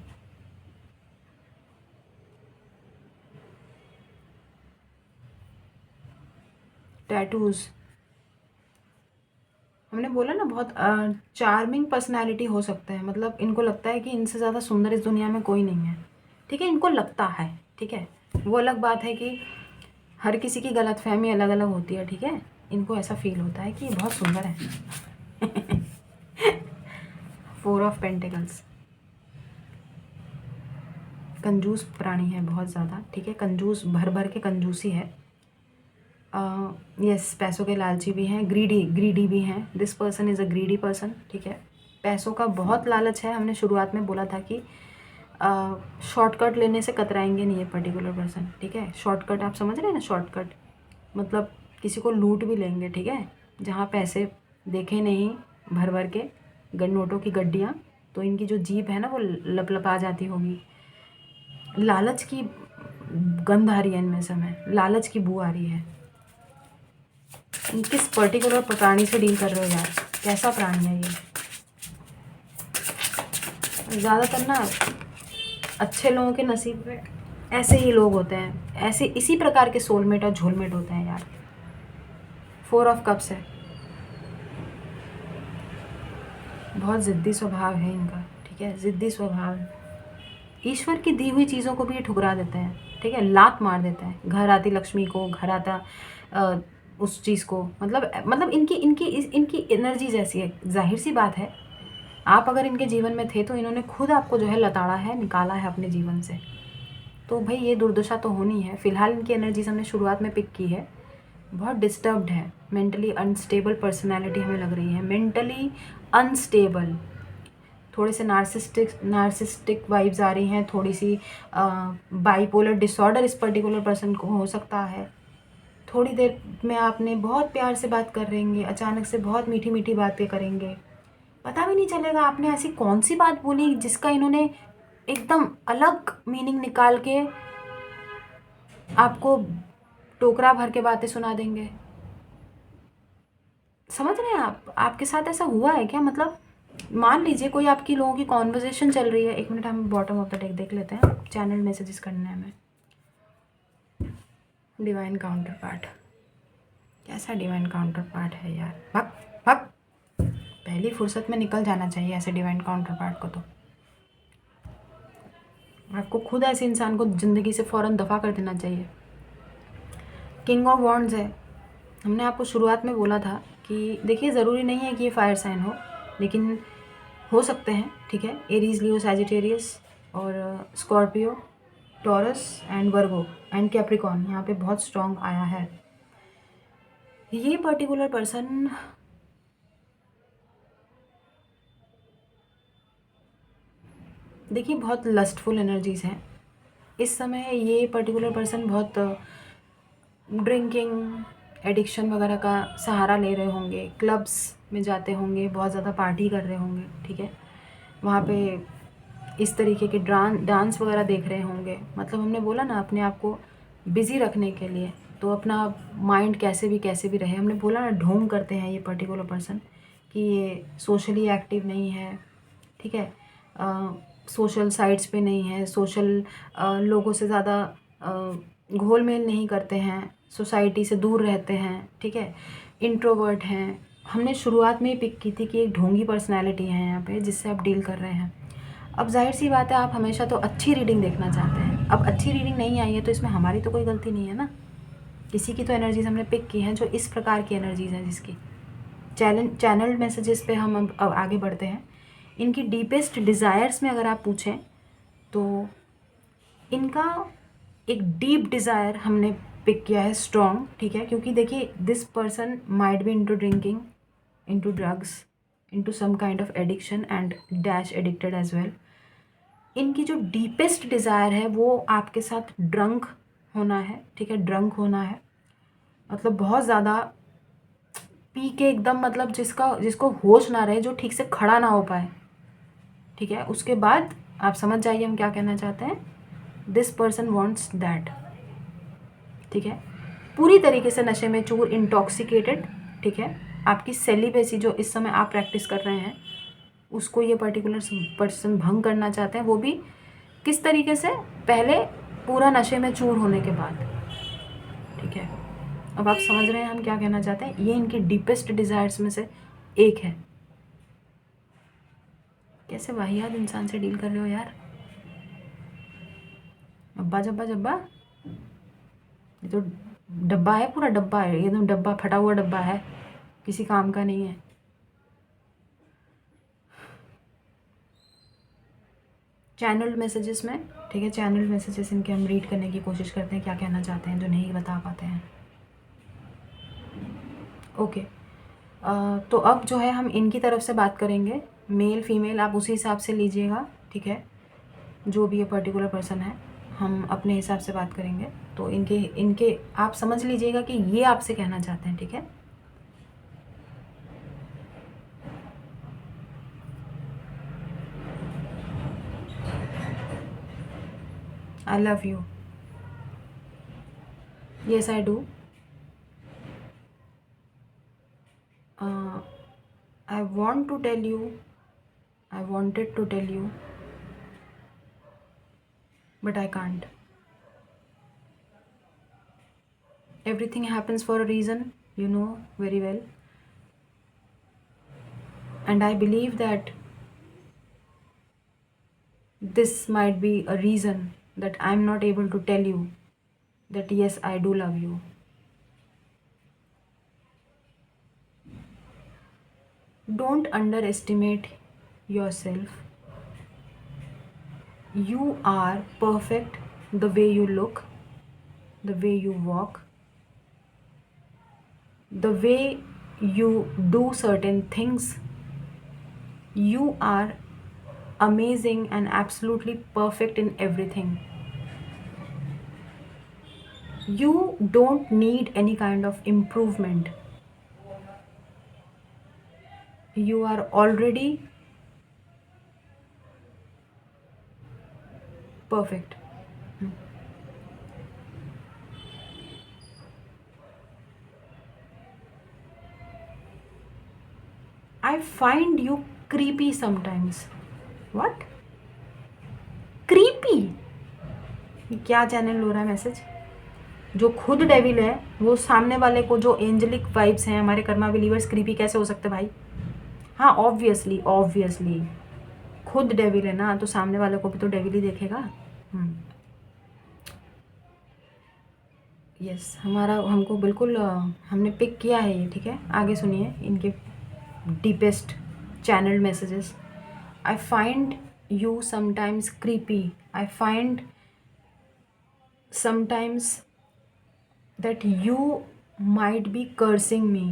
टैटूज, हमने बोला ना बहुत चार्मिंग पर्सनालिटी हो सकता है, मतलब इनको लगता है कि इनसे ज़्यादा सुंदर इस दुनिया में कोई नहीं है, ठीक है, इनको लगता है, ठीक है। वो अलग बात है कि हर किसी की गलतफहमी अलग अलग होती है, ठीक है, इनको ऐसा फील होता है कि ये बहुत सुंदर है। 4 ऑफ पेंटिकल्स, कंजूस प्राणी है बहुत ज़्यादा, ठीक है, कंजूस, भर भर के कंजूसी है। यस, पैसों के लालची भी हैं, ग्रीडी भी हैं। This person is a greedy person, ठीक है, पैसों का बहुत लालच है। हमने शुरुआत में बोला था कि शॉर्टकट लेने से कतराएंगे नहीं ये पर्टिकुलर पर्सन, ठीक है। शॉर्टकट आप समझ रहे हैं ना, शॉर्टकट मतलब किसी को लूट भी लेंगे, ठीक है, जहाँ पैसे देखे नहीं भर भर के नोटों की गड्डियाँ, तो इनकी जो जीभ है ना वो लपलपा जाती होगी। लालच की गंध आ रही है इनमें समय, लालच की बू आ रही है। किस पर्टिकुलर प्राणी से डील कर रहे हो यार, कैसा प्राणी है ये? ज़्यादातर ना अच्छे लोगों के नसीब में ऐसे ही लोग होते हैं, ऐसे इसी प्रकार के सोलमेट और झोलमेट होते हैं यार। 4 ऑफ कप्स है, बहुत ज़िद्दी स्वभाव है इनका, ठीक है, ज़िद्दी स्वभाव। ईश्वर की दी हुई चीज़ों को भी ये ठुकरा देते हैं, ठीक है, लात मार देते हैं। घर आती लक्ष्मी को, घर आता उस चीज़ को, मतलब इनकी एनर्जीज ऐसी है। जाहिर सी बात है, आप अगर इनके जीवन में थे तो इन्होंने खुद आपको जो है लताड़ा है, निकाला है अपने जीवन से। तो भाई ये दुर्दशा तो होनी है। फ़िलहाल इनकी एनर्जीज हमने शुरुआत में पिक की है। बहुत डिस्टर्ब्ड है, मेंटली अनस्टेबल पर्सनैलिटी हमें लग रही है, मेंटली अनस्टेबल। थोड़े से नार्सिस्टिक वाइब्स आ रही हैं, थोड़ी सी बाइपोलर डिसऑर्डर इस पर्टिकुलर पर्सन को हो सकता है। थोड़ी देर में आपने बहुत प्यार से बात कर रहेंगे, अचानक से बहुत मीठी मीठी बातें करेंगे, पता भी नहीं चलेगा आपने ऐसी कौन सी बात बोली जिसका इन्होंने एकदम अलग मीनिंग निकाल के आपको टोकरा भर के बातें सुना देंगे। समझ रहे हैं आप? आपके साथ ऐसा हुआ है क्या? मतलब मान लीजिए कोई आपकी लोगों की कॉन्वर्जेशन चल रही है। एक मिनट, हम बॉटम ऑफ द डेक देख लेते हैं, चैनल मैसेजेस करने हैं हमें। डिवाइन काउंटर पार्ट, कैसा डिवाइन काउंटर पार्ट है यार? भग भग, पहली फुर्सत में निकल जाना चाहिए ऐसे डिवाइन काउंटर पार्ट को। तो आपको खुद ऐसे इंसान को ज़िंदगी से फ़ौरन दफ़ा कर देना चाहिए। किंग ऑफ वॉन्ड्स है। हमने आपको शुरुआत में बोला था कि देखिए ज़रूरी नहीं है कि ये फायर साइन हो, लेकिन हो सकते हैं, ठीक है। एरीज, लियो, सैजिटेरियस और Scorpio, taurus and Virgo and Capricorn यहाँ पे बहुत स्ट्रॉन्ग आया है। ये पर्टिकुलर पर्सन देखिए बहुत लस्टफुल एनर्जीज़ हैं इस समय। ये पर्टिकुलर पर्सन बहुत ड्रिंकिंग, एडिक्शन वगैरह का सहारा ले रहे होंगे, क्लब्स में जाते होंगे, बहुत ज़्यादा पार्टी कर रहे होंगे, ठीक है। वहाँ पे इस तरीके के डांस वगैरह देख रहे होंगे। मतलब हमने बोला ना अपने आप को बिज़ी रखने के लिए, तो अपना माइंड कैसे भी रहे, हमने बोला ना ढोंग करते हैं ये पर्टिकुलर पर्सन कि ये सोशली एक्टिव नहीं है, ठीक है। सोशल साइट्स पे नहीं है, सोशल लोगों से ज़्यादा घोल मेल नहीं करते हैं, सोसाइटी से दूर रहते हैं, ठीक है, इंट्रोवर्ट हैं। हमने शुरुआत में ही पिक की थी कि एक ढोंगी पर्सनैलिटी है यहाँ पे जिससे आप डील कर रहे हैं। अब जाहिर सी बात है, आप हमेशा तो अच्छी रीडिंग देखना चाहते हैं। अब अच्छी रीडिंग नहीं आई है तो इसमें हमारी तो कोई गलती नहीं है ना। किसी की तो एनर्जीज हमने पिक की हैं जो इस प्रकार की एनर्जीज हैं, जिसकी चैनल मैसेजेस पे हम अब आगे बढ़ते हैं। इनकी डीपेस्ट डिज़ायर्स में अगर आप पूछें तो इनका एक डीप डिज़ायर हमने पिक किया है, स्ट्रॉन्ग, ठीक है। क्योंकि देखिए this person might be into drinking, into drugs, into some kind of addiction and dash addicted as well. इनकी जो डीपेस्ट डिज़ायर है वो आपके साथ ड्रंक होना है, ठीक है। ड्रंक होना है मतलब बहुत ज़्यादा पी के एकदम, मतलब जिसको होश ना रहे, जो ठीक से खड़ा ना हो पाए, ठीक है। उसके बाद आप समझ जाइए हम क्या कहना चाहते हैं। दिस पर्सन वॉन्ट्स दैट, ठीक है। पूरी तरीके से नशे में चूर, इंटॉक्सिकेटेड, ठीक है। आपकी सेलिबेसी जो इस समय आप प्रैक्टिस कर रहे हैं उसको ये पर्टिकुलर पर्सन भंग करना चाहते हैं। वो भी किस तरीके से? पहले पूरा नशे में चूर होने के बाद, ठीक है। अब आप समझ रहे हैं हम क्या कहना चाहते हैं। ये इनकी डीपेस्ट डिज़ायर्स में से एक है। कैसे वाहियात इंसान से डील कर रहे हो यार। अब्बा जब्बा जब्बा, ये तो डब्बा है, पूरा डब्बा है, ये तो डब्बा, फटा हुआ डब्बा है, किसी काम का नहीं है। चैनल्ड मैसेजेस में, ठीक है, चैनल्ड मैसेजेस इनके हम रीड करने की कोशिश करते हैं, क्या कहना चाहते हैं जो नहीं बता पाते हैं। ओके, तो अब जो है हम इनकी तरफ से बात करेंगे, मेल फीमेल आप उसी हिसाब से लीजिएगा, ठीक है। जो भी ये पर्टिकुलर पर्सन है हम अपने हिसाब से बात करेंगे। तो इनके इनके आप समझ लीजिएगा कि ये आपसे कहना चाहते हैं, ठीक है। I love you. Yes, I do. I want to tell you, I wanted to tell you, but I can't. Everything happens for a reason, you know very well. And I believe that this might be a reason that I'm not able to tell you that yes, I do love you. Don't underestimate yourself. You are perfect the way you look, the way you walk, the way you do certain things. You are amazing and absolutely perfect in everything. You don't need any kind of improvement. You are already perfect. I find you creepy sometimes. What? Creepy? ये क्या channel हो रहा है message? जो खुद devil है वो सामने वाले को, जो एंजेलिक वाइब्स हैं हमारे कर्मा बिलीवर्स, क्रीपी कैसे हो सकते भाई? हाँ, ऑब्वियसली ऑब्वियसली खुद डेविल है ना, तो सामने वाले को भी तो डेविल ही देखेगा। यस, हमारा हमको बिल्कुल हमने पिक किया है ये, ठीक है। आगे सुनिए इनके deepest channel messages. I find you sometimes creepy. I find sometimes that you might be cursing me.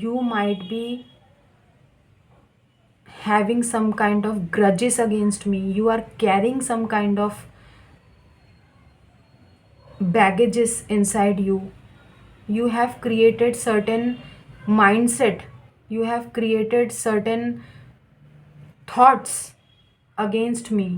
You might be having some kind of grudges against me. You are carrying some kind of baggages inside you. You have created certain mindset. You have created certain thoughts against me.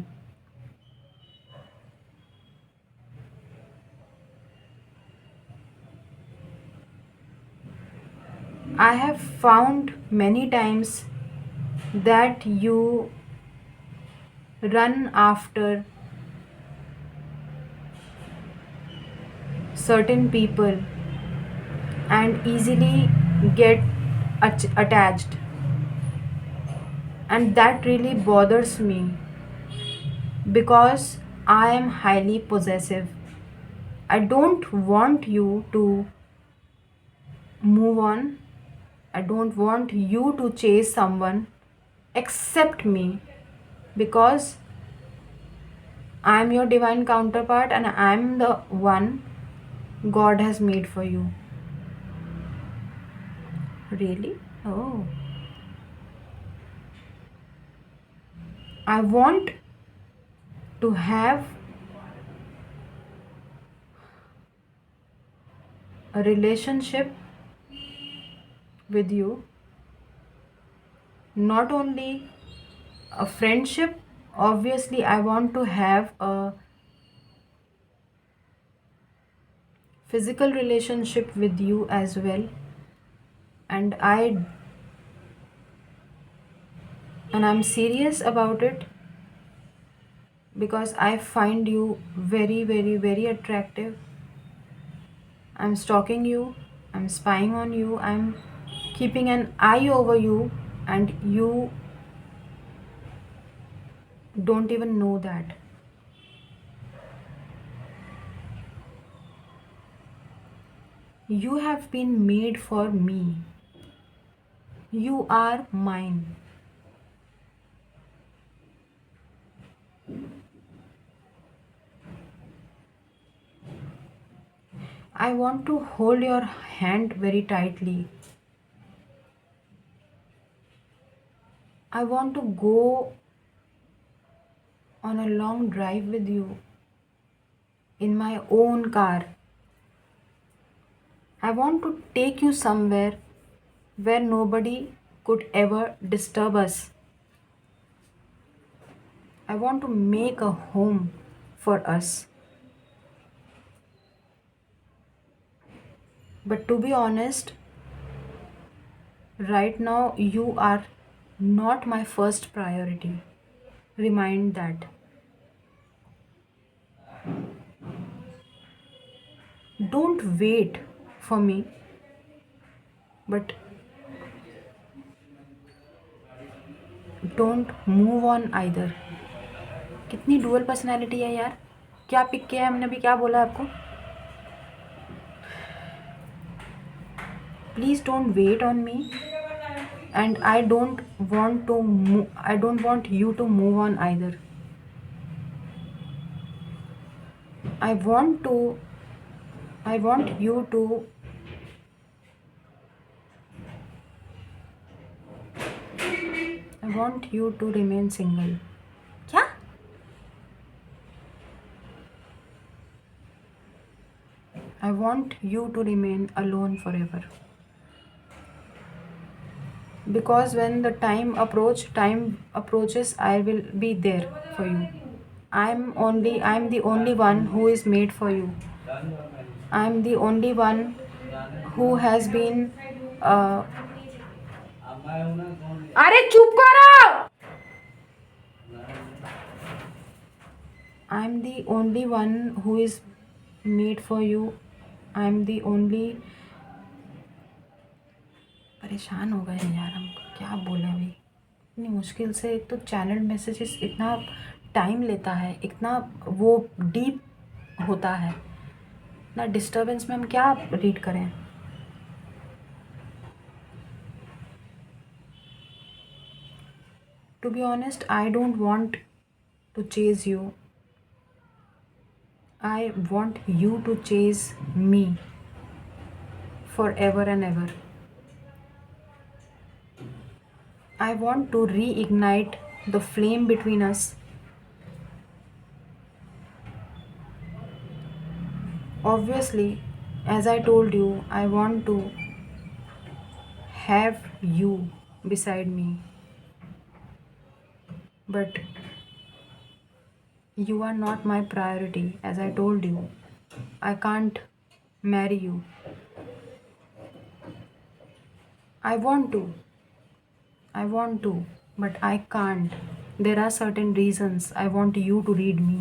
I have found many times that you run after certain people and easily get attached, and that really bothers me because I am highly possessive. I don't want you to move on. I don't want you to chase someone except me, because I am your divine counterpart and I am the one God has made for you. Really? Oh. I want to have a relationship with you, not only a friendship. Obviously, I want to have a physical relationship with you as well, and I'm serious about it because I find you very, very, very attractive. I'm stalking you, I'm spying on you, I'm keeping an eye over you, and you don't even know that. You have been made for me. You are mine. I want to hold your hand very tightly. I want to go on a long drive with you in my own car. I want to take you somewhere where nobody could ever disturb us. I want to make a home for us. But to be honest, right now you are not my first priority. Remind that. Don't wait for me, but don't move on either. कितनी dual personality है यार। क्या pick किया है हमने, अभी क्या बोला आपको? Please don't wait on me, and I don't want you to move on either. I want to I want you to I want you to remain single. क्या? I want you to remain alone forever. Because when the time approaches, I will be there for you. I'm the only one who is made for you. I'm the only one who has been uh, अरे चुप करो. I'm the only one who is made for you. I'm the only. परेशान हो गए हैं यार हम. क्या बोले अभी. इतनी मुश्किल से. एक तो चैनल मैसेजेस इतना टाइम लेता है, इतना वो डीप होता है ना. डिस्टर्बेंस में हम क्या रीड करें. To be honest, I don't want to chase you. I want you to chase me forever and ever. I want to reignite the flame between us. Obviously, as I told you, I want to have you beside me. But you are not my priority, as I told you. I can't marry you. I want to. I want to, but I can't. There are certain reasons. I want you to read me.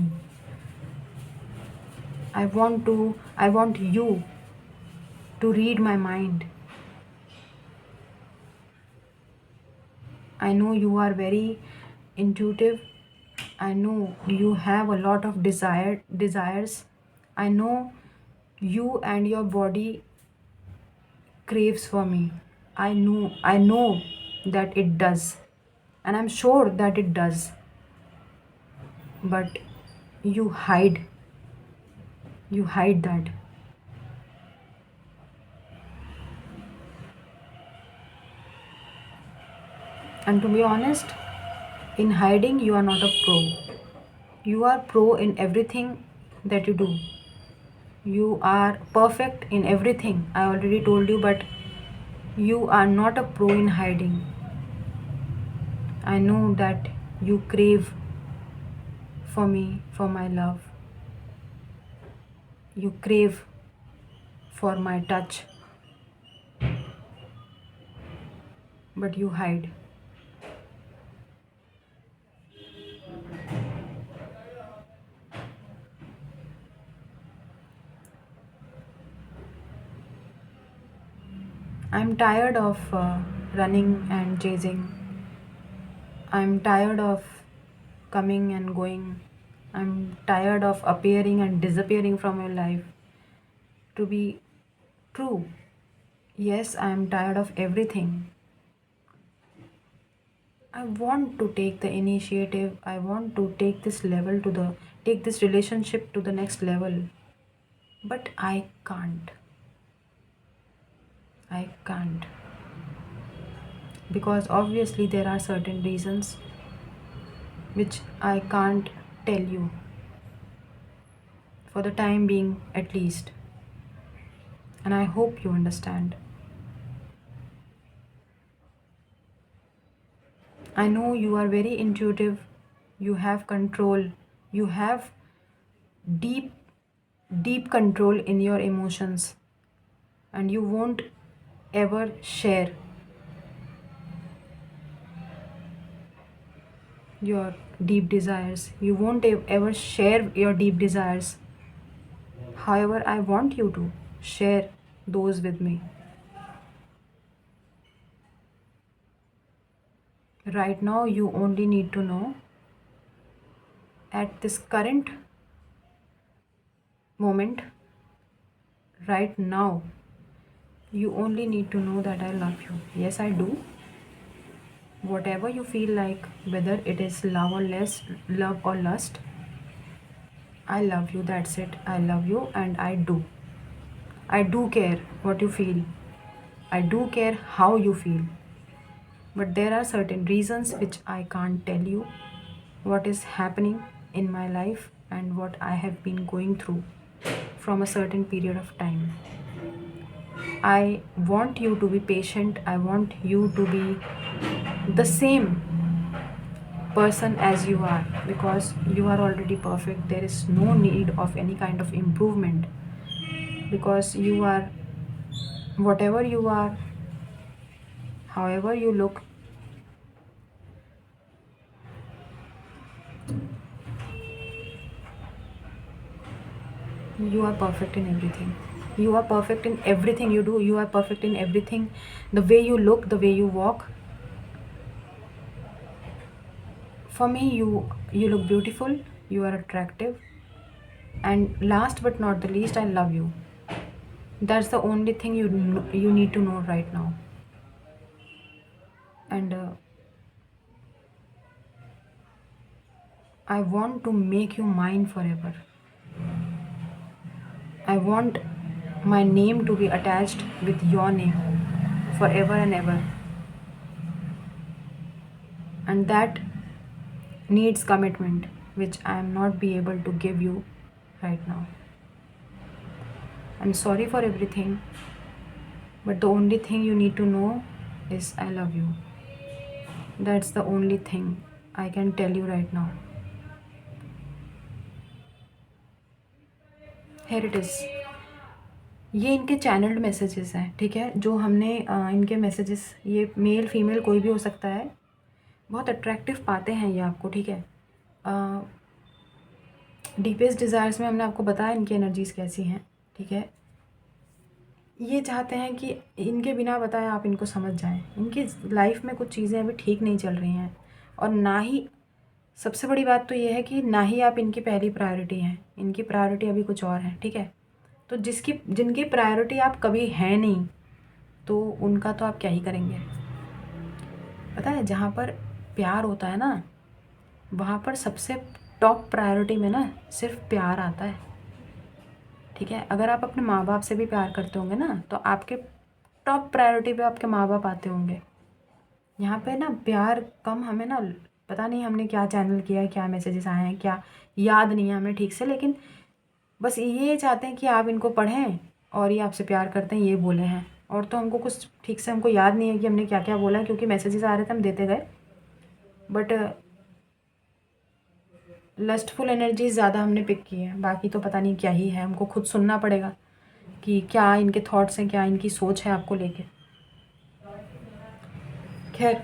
I want you to read my mind. I know you are very intuitive. I know you have a lot of desires. I know you and your body craves for me. I know that it does. And I'm sure that it does. But you hide. You hide that. And to be honest, in hiding, you are not a pro. You are pro in everything that you do. You are perfect in everything. I already told you, but you are not a pro in hiding. I know that you crave for me, for my love. You crave for my touch, but you hide. I'm tired of running and chasing. I'm tired of coming and going. I'm tired of appearing and disappearing from your life. To be true, yes, I'm tired of everything. I want to take the initiative. I want to take this relationship to the next level. But I can't. I can't. Because obviously there are certain reasons which I can't tell you. For the time being, at least. And I hope you understand. I know you are very intuitive. You have control. You have deep, deep control in your emotions. And you won't ever share your deep desires. You won't ever share your deep desires. However, I want you to share those with me. Right now, you only need to know at this current moment, right now, You only need to know that I love you. Yes, I do. Whatever you feel like, whether it is love or less, love or lust, I love you. That's it. I love you, and I do. I do care what you feel. I do care how you feel. But there are certain reasons which I can't tell you what is happening in my life and what I have been going through from a certain period of time. I want you to be patient. I want you to be the same person as you are, because you are already perfect. There is no need of any kind of improvement, because you are whatever you are, however you look. You are perfect in everything. You are perfect in everything you do. You are perfect in everything. The way you look, the way you walk. For me, you look beautiful. You are attractive. And last but not the least, I love you. That's the only thing you need to know right now. And I want to make you mine forever. I want my name to be attached with your name forever and ever. And that needs commitment, which I am not be able to give you right now. I'm sorry for everything, but the only thing you need to know is I love you. That's the only thing I can tell you right now. Here it is. ये इनके channelled messages हैं, ठीक है, जो हमने इनके messages, ये male female कोई भी हो सकता है, बहुत अट्रैक्टिव पाते हैं ये आपको, ठीक है। डीपेस्ट डिज़ायर्स में हमने आपको बताया इनकी एनर्जीज़ कैसी हैं, ठीक है। ये चाहते हैं कि इनके बिना बताए आप इनको समझ जाएं। इनकी लाइफ में कुछ चीज़ें अभी ठीक नहीं चल रही हैं, और ना ही, सबसे बड़ी बात तो ये है कि ना ही आप इनकी पहली प्रायोरिटी हैं। इनकी प्रायोरिटी अभी कुछ और है, ठीक है। तो जिनकी प्रायोरिटी आप कभी हैं नहीं, तो उनका तो आप क्या ही करेंगे। पता है, जहाँ पर प्यार होता है ना, वहाँ पर सबसे टॉप प्रायोरिटी में ना सिर्फ प्यार आता है, ठीक है। अगर आप अपने माँ बाप से भी प्यार करते होंगे ना, तो आपके टॉप प्रायोरिटी पे आपके माँ बाप आते होंगे। यहाँ पे ना प्यार कम, हमें ना पता नहीं हमने क्या चैनल किया है, क्या मैसेजेस आए हैं, क्या याद नहीं है हमें ठीक से, लेकिन बस ये चाहते हैं कि आप इनको पढ़ें और ये आपसे प्यार करते हैं, ये बोले हैं। और तो हमको कुछ ठीक से हमको याद नहीं है कि हमने क्या क्या बोला है, क्योंकि मैसेजेस आ रहे थे हम देते गए। बट लस्टफुल एनर्जीज ज़्यादा हमने पिक की है, बाकी तो पता नहीं क्या ही है। हमको खुद सुनना पड़ेगा कि क्या इनके थॉट्स हैं, क्या इनकी सोच है आपको लेके। खैर,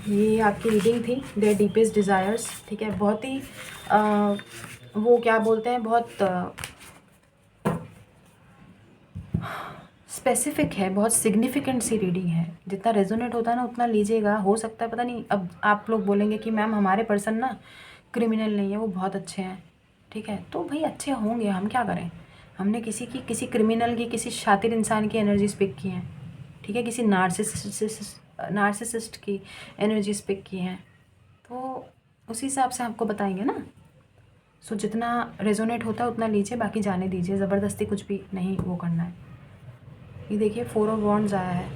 ये आपकी रीडिंग थी, देयर डीपेस्ट डिज़ायर्स, ठीक है। बहुत ही वो क्या बोलते हैं, बहुत स्पेसिफिक है, बहुत सिग्निफिकेंट सी रीडिंग है। जितना रेजोनेट होता है ना उतना लीजिएगा। हो सकता है, पता नहीं, अब आप लोग बोलेंगे कि मैम हमारे पर्सन ना क्रिमिनल नहीं है, वो बहुत अच्छे हैं, ठीक है। तो भाई अच्छे होंगे, हम क्या करें। हमने किसी क्रिमिनल की, किसी शातिर इंसान की एनर्जीज पिक की हैं, ठीक है, किसी नार्सिसिस्ट की एनर्जीज पिक की हैं, तो उसी हिसाब से आपको बताएंगे ना। सो जितना रेजोनेट होता है उतना लीजिए, बाकी जाने दीजिए। ज़बरदस्ती कुछ भी नहीं वो करना है। ये देखिए 4 ऑफ वॉन्ड्स आया है।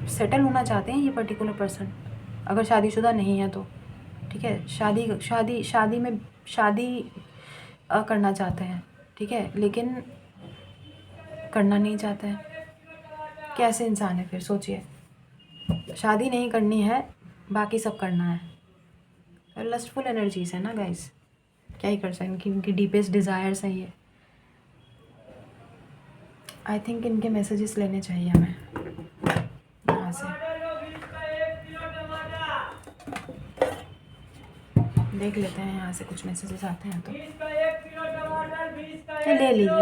सेटल होना चाहते हैं ये पर्टिकुलर पर्सन, अगर शादीशुदा नहीं है तो, ठीक है। शादी करना चाहते हैं, ठीक है, लेकिन करना नहीं चाहते हैं। कैसे इंसान है फिर, सोचिए। शादी नहीं करनी है, बाकी सब करना है। लस्टफुल एनर्जीज है ना गाइस, क्या ही कर सकते। इनकी डीपेस्ट डिज़ायर्स हैं ये। आई थिंक इनके मैसेजेस लेने चाहिए हमें यहाँ से। देख लेते हैं यहाँ से कुछ मैसेजेस आते हैं तो।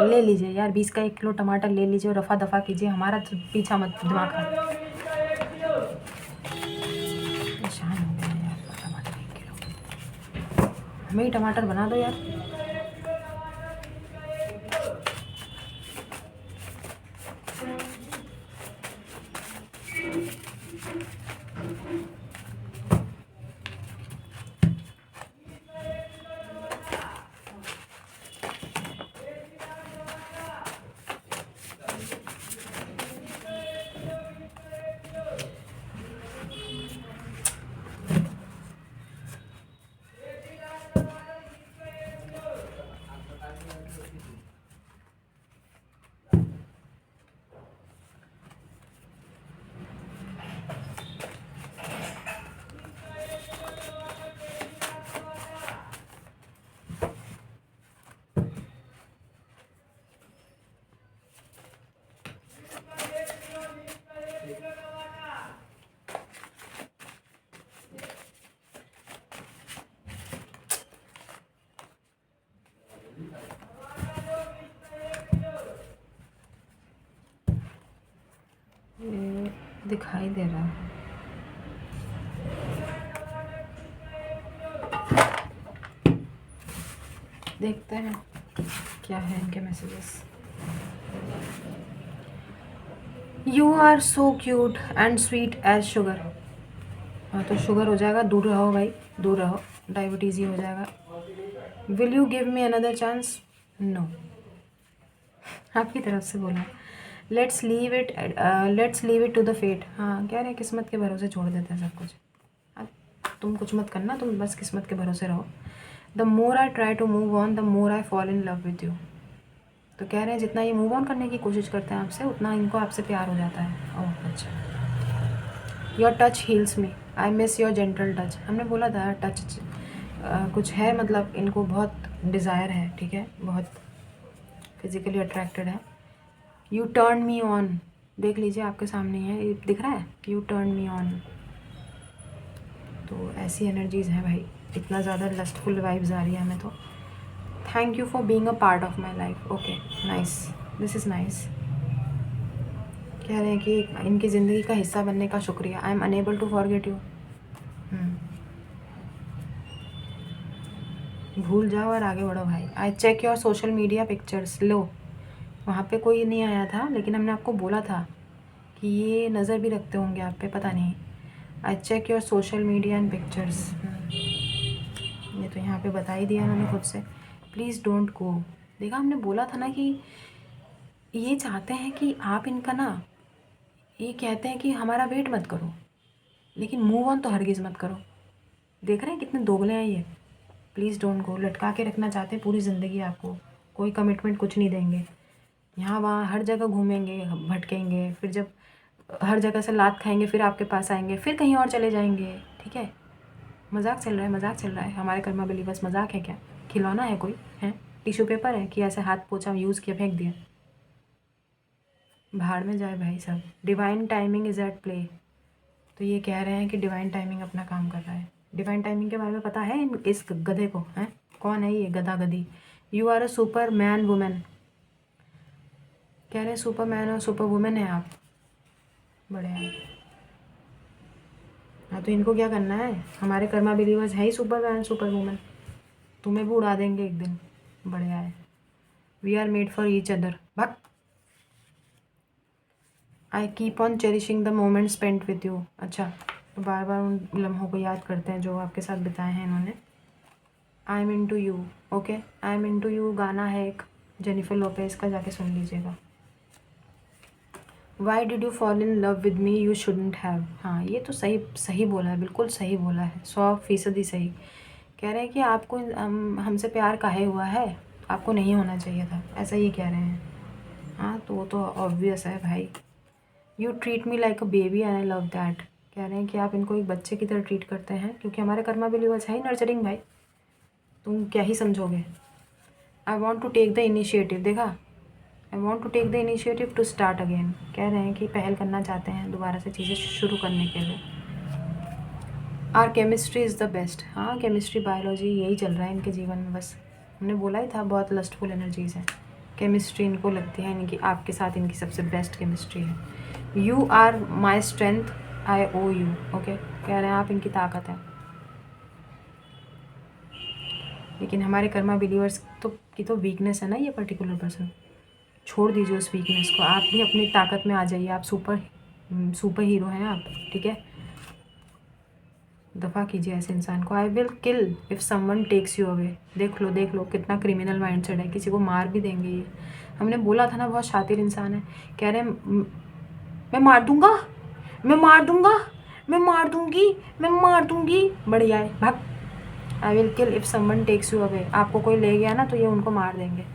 ले लीजिए यार, 20 का 1 किलो टमाटर ले लीजिए और रफा दफा कीजिए, हमारा तो पीछा मत दिमाग खा। परेशान हो गए यार, टमाटर 1 किलो, हमें ही टमाटर बना दो यार। ये दिखाई दे रहा है। देखते हैं क्या है इनके messages. You are so cute and sweet as sugar. हाँ तो शुगर हो जाएगा, दूर रहो भाई, दूर रहो, डायबिटीज़ ही हो जाएगा। Will you give me another chance? No, आपकी तरफ से बोला। Let's leave it to the fate. हाँ कह रहे हैं किस्मत के भरोसे छोड़ देते हैं सब कुछ। अब तुम कुछ मत करना, तुम बस किस्मत के भरोसे रहो। The more I try to move on the more I fall in love with you. तो कह रहे हैं जितना ये मूव ऑन करने की कोशिश करते हैं आपसे, उतना इनको आपसे प्यार हो जाता है। ओह अच्छा। Your touch heels me, I miss your gentle touch. हमने बोला था टच कुछ है, मतलब इनको बहुत डिज़ायर है, ठीक है, बहुत फिजिकली अट्रैक्टेड है। यू टर्न मी ऑन, देख लीजिए आपके सामने है, ये दिख रहा है, यू टर्न मी ऑन। तो ऐसी एनर्जीज़ हैं भाई, इतना ज़्यादा लस्टफुल वाइब्स आ रही है हमें तो। Thank you for being a part of my life. Okay nice, this is nice. कह रहे हैं कि इनकी ज़िंदगी का हिस्सा बनने का शुक्रिया। I am unable to forget you. भूल जाओ और आगे बढ़ो भाई। I check your social media pictures. लो, वहाँ पे कोई नहीं आया था, लेकिन हमने आपको बोला था कि ये नज़र भी रखते होंगे आप पे, पता नहीं। I check your social media and pictures. ये तो यहाँ पे बता ही दिया उन्होंने खुद से। Please don't go. देखा, हमने बोला था ना कि ये चाहते हैं कि आप इनका ना, ये कहते हैं कि हमारा वेट मत करो, लेकिन मूव ऑन तो हरगिज़ मत करो। देख रहे हैं कितने दोगले हैं ये। प्लीज़ डोंट गो, लटका के रखना चाहते हैं पूरी ज़िंदगी आपको, कोई कमिटमेंट कुछ नहीं देंगे। यहाँ वहाँ हर जगह घूमेंगे, भटकेंगे, फिर जब हर जगह से लात खाएंगे फिर आपके पास आएंगे, फिर कहीं और चले जाएंगे। ठीक है, मजाक चल रहा है, मजाक चल रहा है। हमारे कर्मा बिलीवर्स मजाक है क्या? खिलौना है कोई? है टिश्यू पेपर है कि ऐसे हाथ पोछा यूज़ किया फेंक दिया? भाड़ में जाए भाई सब। Divine timing is at play. तो ये कह रहे हैं कि डिवाइन टाइमिंग अपना काम कर रहा है। डिवाइन टाइमिंग के बारे में पता है इस गधे को? हैं, कौन है ये गधा गधी? You are a super man women. कह रहे हैं सुपर मैन और सुपर वुमेन है आप, बड़े हैं। हाँ तो इनको क्या करना है? हमारे कर्मा बिलीवर्स है ही सुपर मैन सुपर वुमेन, तुम्हें भी उड़ा देंगे एक दिन। बढ़िया है। We are made for each other. भक। I keep on cherishing the moment spent with you. अच्छा, तो बार बार उन लम्हों को याद करते हैं जो आपके साथ बिताए हैं इन्होंने। I am into you. Okay, I am into you गाना है एक जेनिफर लोपेज का, जाके सुन लीजिएगा। Why did you fall in love with me, you shouldn't have. हाँ ये तो सही सही बोला है, बिल्कुल सही बोला है, 100% सही। कह रहे हैं कि आपको हमसे प्यार काहे हुआ है, आपको नहीं होना चाहिए था, ऐसा ही कह रहे हैं। हाँ तो वो तो ऑब्वियस है भाई। You treat me like a baby and I love that. कह रहे हैं कि आप इनको एक बच्चे की तरह ट्रीट करते हैं, क्योंकि हमारे कर्मा बिलीवर्स है ही नर्चरिंग भाई, तुम क्या ही समझोगे। I want to take the initiative. देखा, I want to take the initiative to start again. कह रहे हैं कि पहल करना चाहते हैं दोबारा से चीज़ें शुरू करने के लिए। Our chemistry is the best. हाँ केमिस्ट्री बायोलॉजी यही चल रहा है इनके जीवन में बस। हमने बोला ही था बहुत लस्टफुल एनर्जीज़ हैं। केमिस्ट्री इनको लगती है इनकी, आपके साथ इनकी सबसे बेस्ट केमिस्ट्री है। You are my strength, I owe you. Okay, कह रहे हैं आप इनकी ताकत है, लेकिन हमारे कर्मा बिलीवर्स की तो वीकनेस है ना ये पर्टिकुलर पर्सन। छोड़ दीजिए उस वीकनेस को, आप भी अपनी ताकत में आ जाइए। आप सुपर हीरो हैं आप, ठीक है। दफ़ा कीजिए ऐसे इंसान को। I will kill if someone takes you away. देख लो कितना क्रिमिनल माइंडसेट है, किसी को मार भी देंगे ये। हमने बोला था ना बहुत शातिर इंसान है। कह रहे हैं मैं मार दूंगा, मैं मार दूंगा, मैं मार दूंगी, मैं मार दूंगी। बढ़िया है, भाग। I will kill if someone takes you away. आपको कोई ले गया ना तो ये उनको मार देंगे।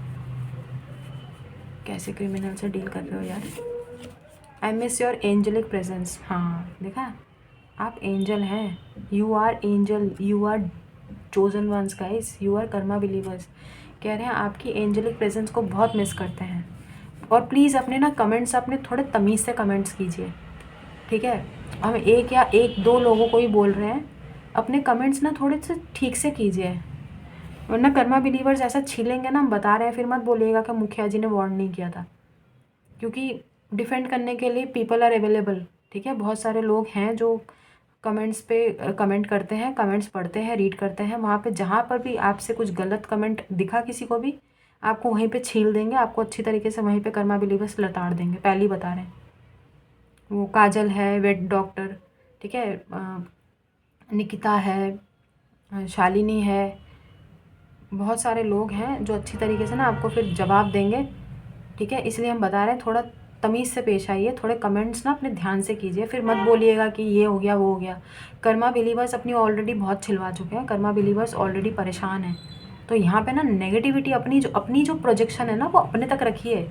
कैसे क्रिमिनल से डील कर रहे हो यार। I miss your angelic presence. हाँ देखा, आप एंजल हैं। You are angel, you are chosen ones guys, you are karma believers. कह रहे हैं आपकी एंजलिक प्रेजेंस को बहुत मिस करते हैं। और प्लीज़ अपने ना कमेंट्स अपने थोड़े तमीज़ से कमेंट्स कीजिए, ठीक है। हम एक या एक दो लोगों को ही बोल रहे हैं, अपने कमेंट्स ना थोड़े से ठीक से कीजिए। वरना कर्मा बिलीवर्स ऐसा छीलेंगे ना, हम बता रहे हैं, फिर मत बोलिएगा कि मुखिया जी ने वार्न नहीं किया था, क्योंकि डिफेंड करने के लिए पीपल आर अवेलेबल। ठीक है, बहुत सारे लोग हैं जो कमेंट्स पे कमेंट करते हैं, कमेंट्स पढ़ते हैं, रीड करते हैं। वहाँ पे जहाँ पर भी आपसे कुछ गलत कमेंट दिखा किसी को भी, आपको वहीं पे छील देंगे, आपको अच्छी तरीके से वहीं पे कर्मा बिलीवर्स लताड़ देंगे, पहले ही बता रहे हैं। वो काजल है, वेट डॉक्टर, ठीक है, निकिता है, शालिनी है, बहुत सारे लोग हैं जो अच्छी तरीके से ना आपको फिर जवाब देंगे। ठीक है, इसलिए हम बता रहे हैं थोड़ा तमीज़ से पेश आइए, थोड़े कमेंट्स ना अपने ध्यान से कीजिए, फिर मत बोलिएगा कि ये हो गया वो हो गया। कर्मा बिलीवर्स अपनी ऑलरेडी बहुत छिलवा चुके हैं, कर्मा बिलीवर्स ऑलरेडी परेशान हैं। तो यहाँ पे ना नेगेटिविटी अपनी जो प्रोजेक्शन है ना वो अपने तक रखिए।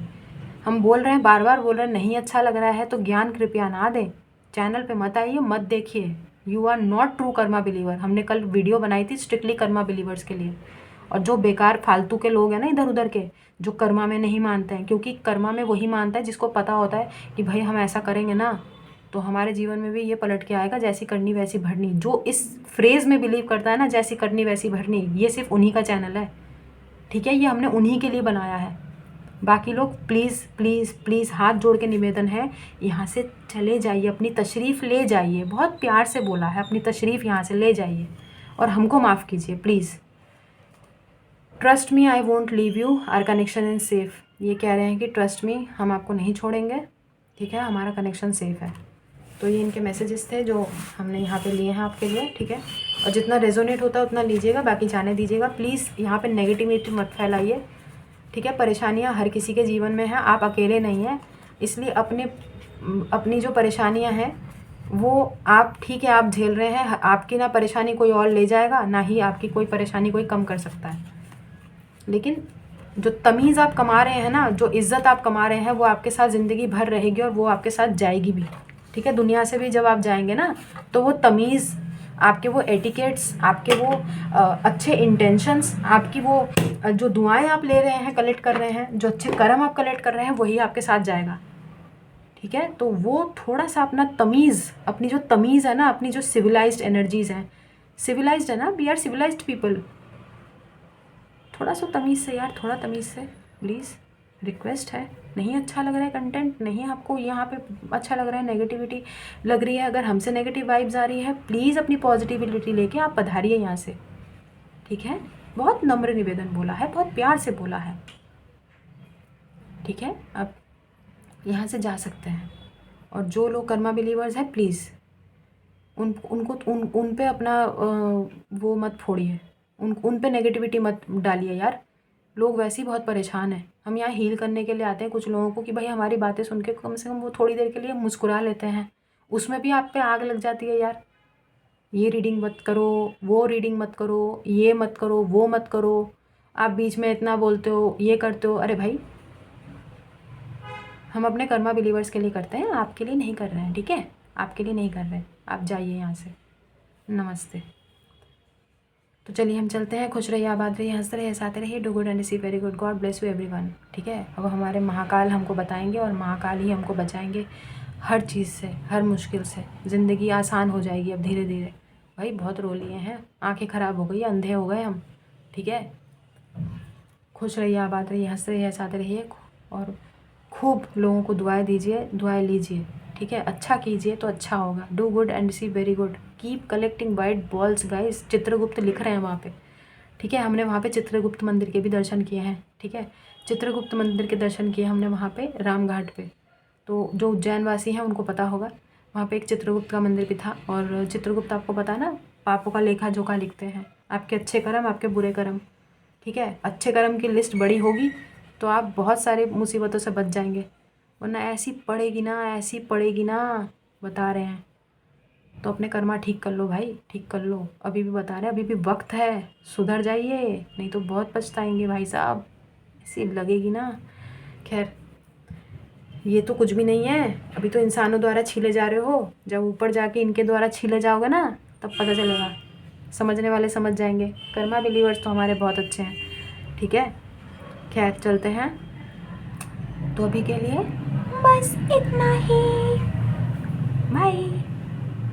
हम बोल रहे हैं, बार बार बोल रहे हैं, नहीं अच्छा लग रहा है तो ज्ञान कृपया ना दें, चैनल पे मत आइए, मत देखिए। You are not true karma believer. हमने कल वीडियो बनाई थी स्ट्रिक्टली कर्मा बिलीवर्स के लिए। और जो बेकार फालतू के लोग हैं ना इधर उधर के, जो कर्मा में नहीं मानते हैं, क्योंकि कर्मा में वही मानता है जिसको पता होता है कि भाई हम ऐसा करेंगे ना तो हमारे जीवन में भी ये पलट के आएगा, जैसी करनी वैसी भरनी। जो इस फ्रेज़ में बिलीव करता है ना, जैसी करनी वैसी भरनी, ये सिर्फ उन्हीं का चैनल है। ठीक है, ये हमने उन्हीं के लिए बनाया है। बाकी लोग प्लीज़ प्लीज़ प्लीज़ हाथ जोड़ के निवेदन है, यहाँ से चले जाइए, अपनी तशरीफ़ ले जाइए। बहुत प्यार से बोला है, अपनी तशरीफ़ यहाँ से ले जाइए और हमको माफ़ कीजिए please. Trust me, I won't leave you, our connection is safe. ये कह रहे हैं कि ट्रस्ट मी, हम आपको नहीं छोड़ेंगे। ठीक है, हमारा कनेक्शन सेफ़ है। तो ये इनके मैसेजेस थे जो हमने यहाँ पे लिए हैं आपके लिए। ठीक है, और जितना रेजोनेट होता है उतना लीजिएगा, बाकी जाने दीजिएगा। प्लीज़ यहाँ पे नेगेटिविटी मत फैलाइए। ठीक है, परेशानियाँ हर किसी के जीवन में हैं, आप अकेले नहीं हैं। इसलिए अपनी जो परेशानियाँ हैं वो आप, ठीक है, आप झेल रहे हैं। आपकी ना परेशानी कोई और ले जाएगा, ना ही आपकी कोई परेशानी कोई कम कर सकता है। लेकिन जो तमीज़ आप कमा रहे हैं ना, जो इज़्ज़त आप कमा रहे हैं, वो आपके साथ ज़िंदगी भर रहेगी और वो आपके साथ जाएगी भी। ठीक है, दुनिया से भी जब आप जाएंगे ना, तो वो तमीज़, आपके वो एटिकेट्स, आपके वो अच्छे इंटेंशंस, आपकी वो जो दुआएं आप ले रहे हैं, कलेक्ट कर रहे हैं, जो अच्छे कर्म आप कलेक्ट कर रहे हैं, वही आपके साथ जाएगा। ठीक है, तो वो थोड़ा सा अपना तमीज़, अपनी जो तमीज़ है ना, अपनी जो सिविलाइज्ड एनर्जीज़ हैं, सिविलाइज्ड है ना, वी आर सिविलाइज्ड पीपल, थोड़ा सा तमीज़ से यार, थोड़ा तमीज़ से प्लीज़, रिक्वेस्ट है। नहीं अच्छा लग रहा है कंटेंट, नहीं आपको यहाँ पे अच्छा लग रहा है, नेगेटिविटी लग रही है, अगर हमसे नेगेटिव वाइब्स आ रही है, प्लीज़ अपनी पॉजिटिविटी लेके आप पधारिए यहाँ से। ठीक है, बहुत नम्र निवेदन बोला है, बहुत प्यार से बोला है। ठीक है, अब यहाँ से जा सकते हैं। और जो लोग कर्मा बिलीवर्स हैं, प्लीज़ उन पे अपना वो मत फोड़िए, उन पे नेगेटिविटी मत डालिए यार। लोग वैसे ही बहुत परेशान हैं। हम यहाँ हील करने के लिए आते हैं कुछ लोगों को कि भाई हमारी बातें सुन के कम से कम वो थोड़ी देर के लिए मुस्कुरा लेते हैं, उसमें भी आप पे आग लग जाती है यार। ये रीडिंग मत करो, वो रीडिंग मत करो, ये मत करो, वो मत करो, आप बीच में इतना बोलते हो, ये करते हो। अरे भाई, हम अपने कर्मा बिलीवर्स के लिए करते हैं, आपके लिए नहीं कर रहे हैं। ठीक है, आपके लिए नहीं कर रहे हैं, आप जाइए यहाँ से। नमस्ते। तो चलिए हम चलते हैं। खुश रहिए, आबाद रहिए, हंसते रहिए, हंसाते रहिए। Do good and see very good. God bless you everyone. ठीक है, अब हमारे महाकाल हमको बताएंगे और महाकाल ही हमको बचाएंगे हर चीज़ से, हर मुश्किल से। ज़िंदगी आसान हो जाएगी अब धीरे धीरे। भाई बहुत रो लिए हैं, आंखें ख़राब हो गई, अंधे हो गए हम। ठीक है, खुश रहिए, आबाद रहिए, हंसते रहिए, हंसाते रहिए और खूब लोगों को दुआएं दीजिए, दुआएं लीजिए। ठीक है, अच्छा कीजिए तो अच्छा होगा। Do good and see very good. Keep collecting white balls guys. Chitragupta लिख रहे हैं वहाँ पे। ठीक है, हमने वहाँ पे चित्रगुप्त मंदिर के भी दर्शन किए हैं। ठीक है, चित्रगुप्त मंदिर के दर्शन किए हमने वहाँ पे रामघाट पे। तो जो उज्जैन वासी हैं उनको पता होगा, वहाँ पे एक चित्रगुप्त का मंदिर भी था। और चित्रगुप्त आपको पता है ना, पापों का लेखा जोखा लिखते हैं, आपके अच्छे कर्म, आपके बुरे कर्म। ठीक है, अच्छे कर्म की लिस्ट बड़ी होगी तो आप बहुत सारे मुसीबतों से बच जाएंगे, वरना ऐसी पड़ेगी ना, ऐसी पड़ेगी ना, बता रहे हैं। तो अपने कर्मा ठीक कर लो भाई, ठीक कर लो। अभी भी बता रहे हैं, अभी भी वक्त है, सुधर जाइए, नहीं तो बहुत पछताएंगे भाई साहब। ऐसी लगेगी ना। खैर, ये तो कुछ भी नहीं है, अभी तो इंसानों द्वारा छीले जा रहे हो। जब ऊपर जाके इनके द्वारा छीले जाओगे ना, तब पता चलेगा। समझने वाले समझ जाएंगे। कर्मा बिलीवर्स तो हमारे बहुत अच्छे हैं। ठीक है, खैर चलते हैं। तो अभी के लिए बस इतना ही। बाय।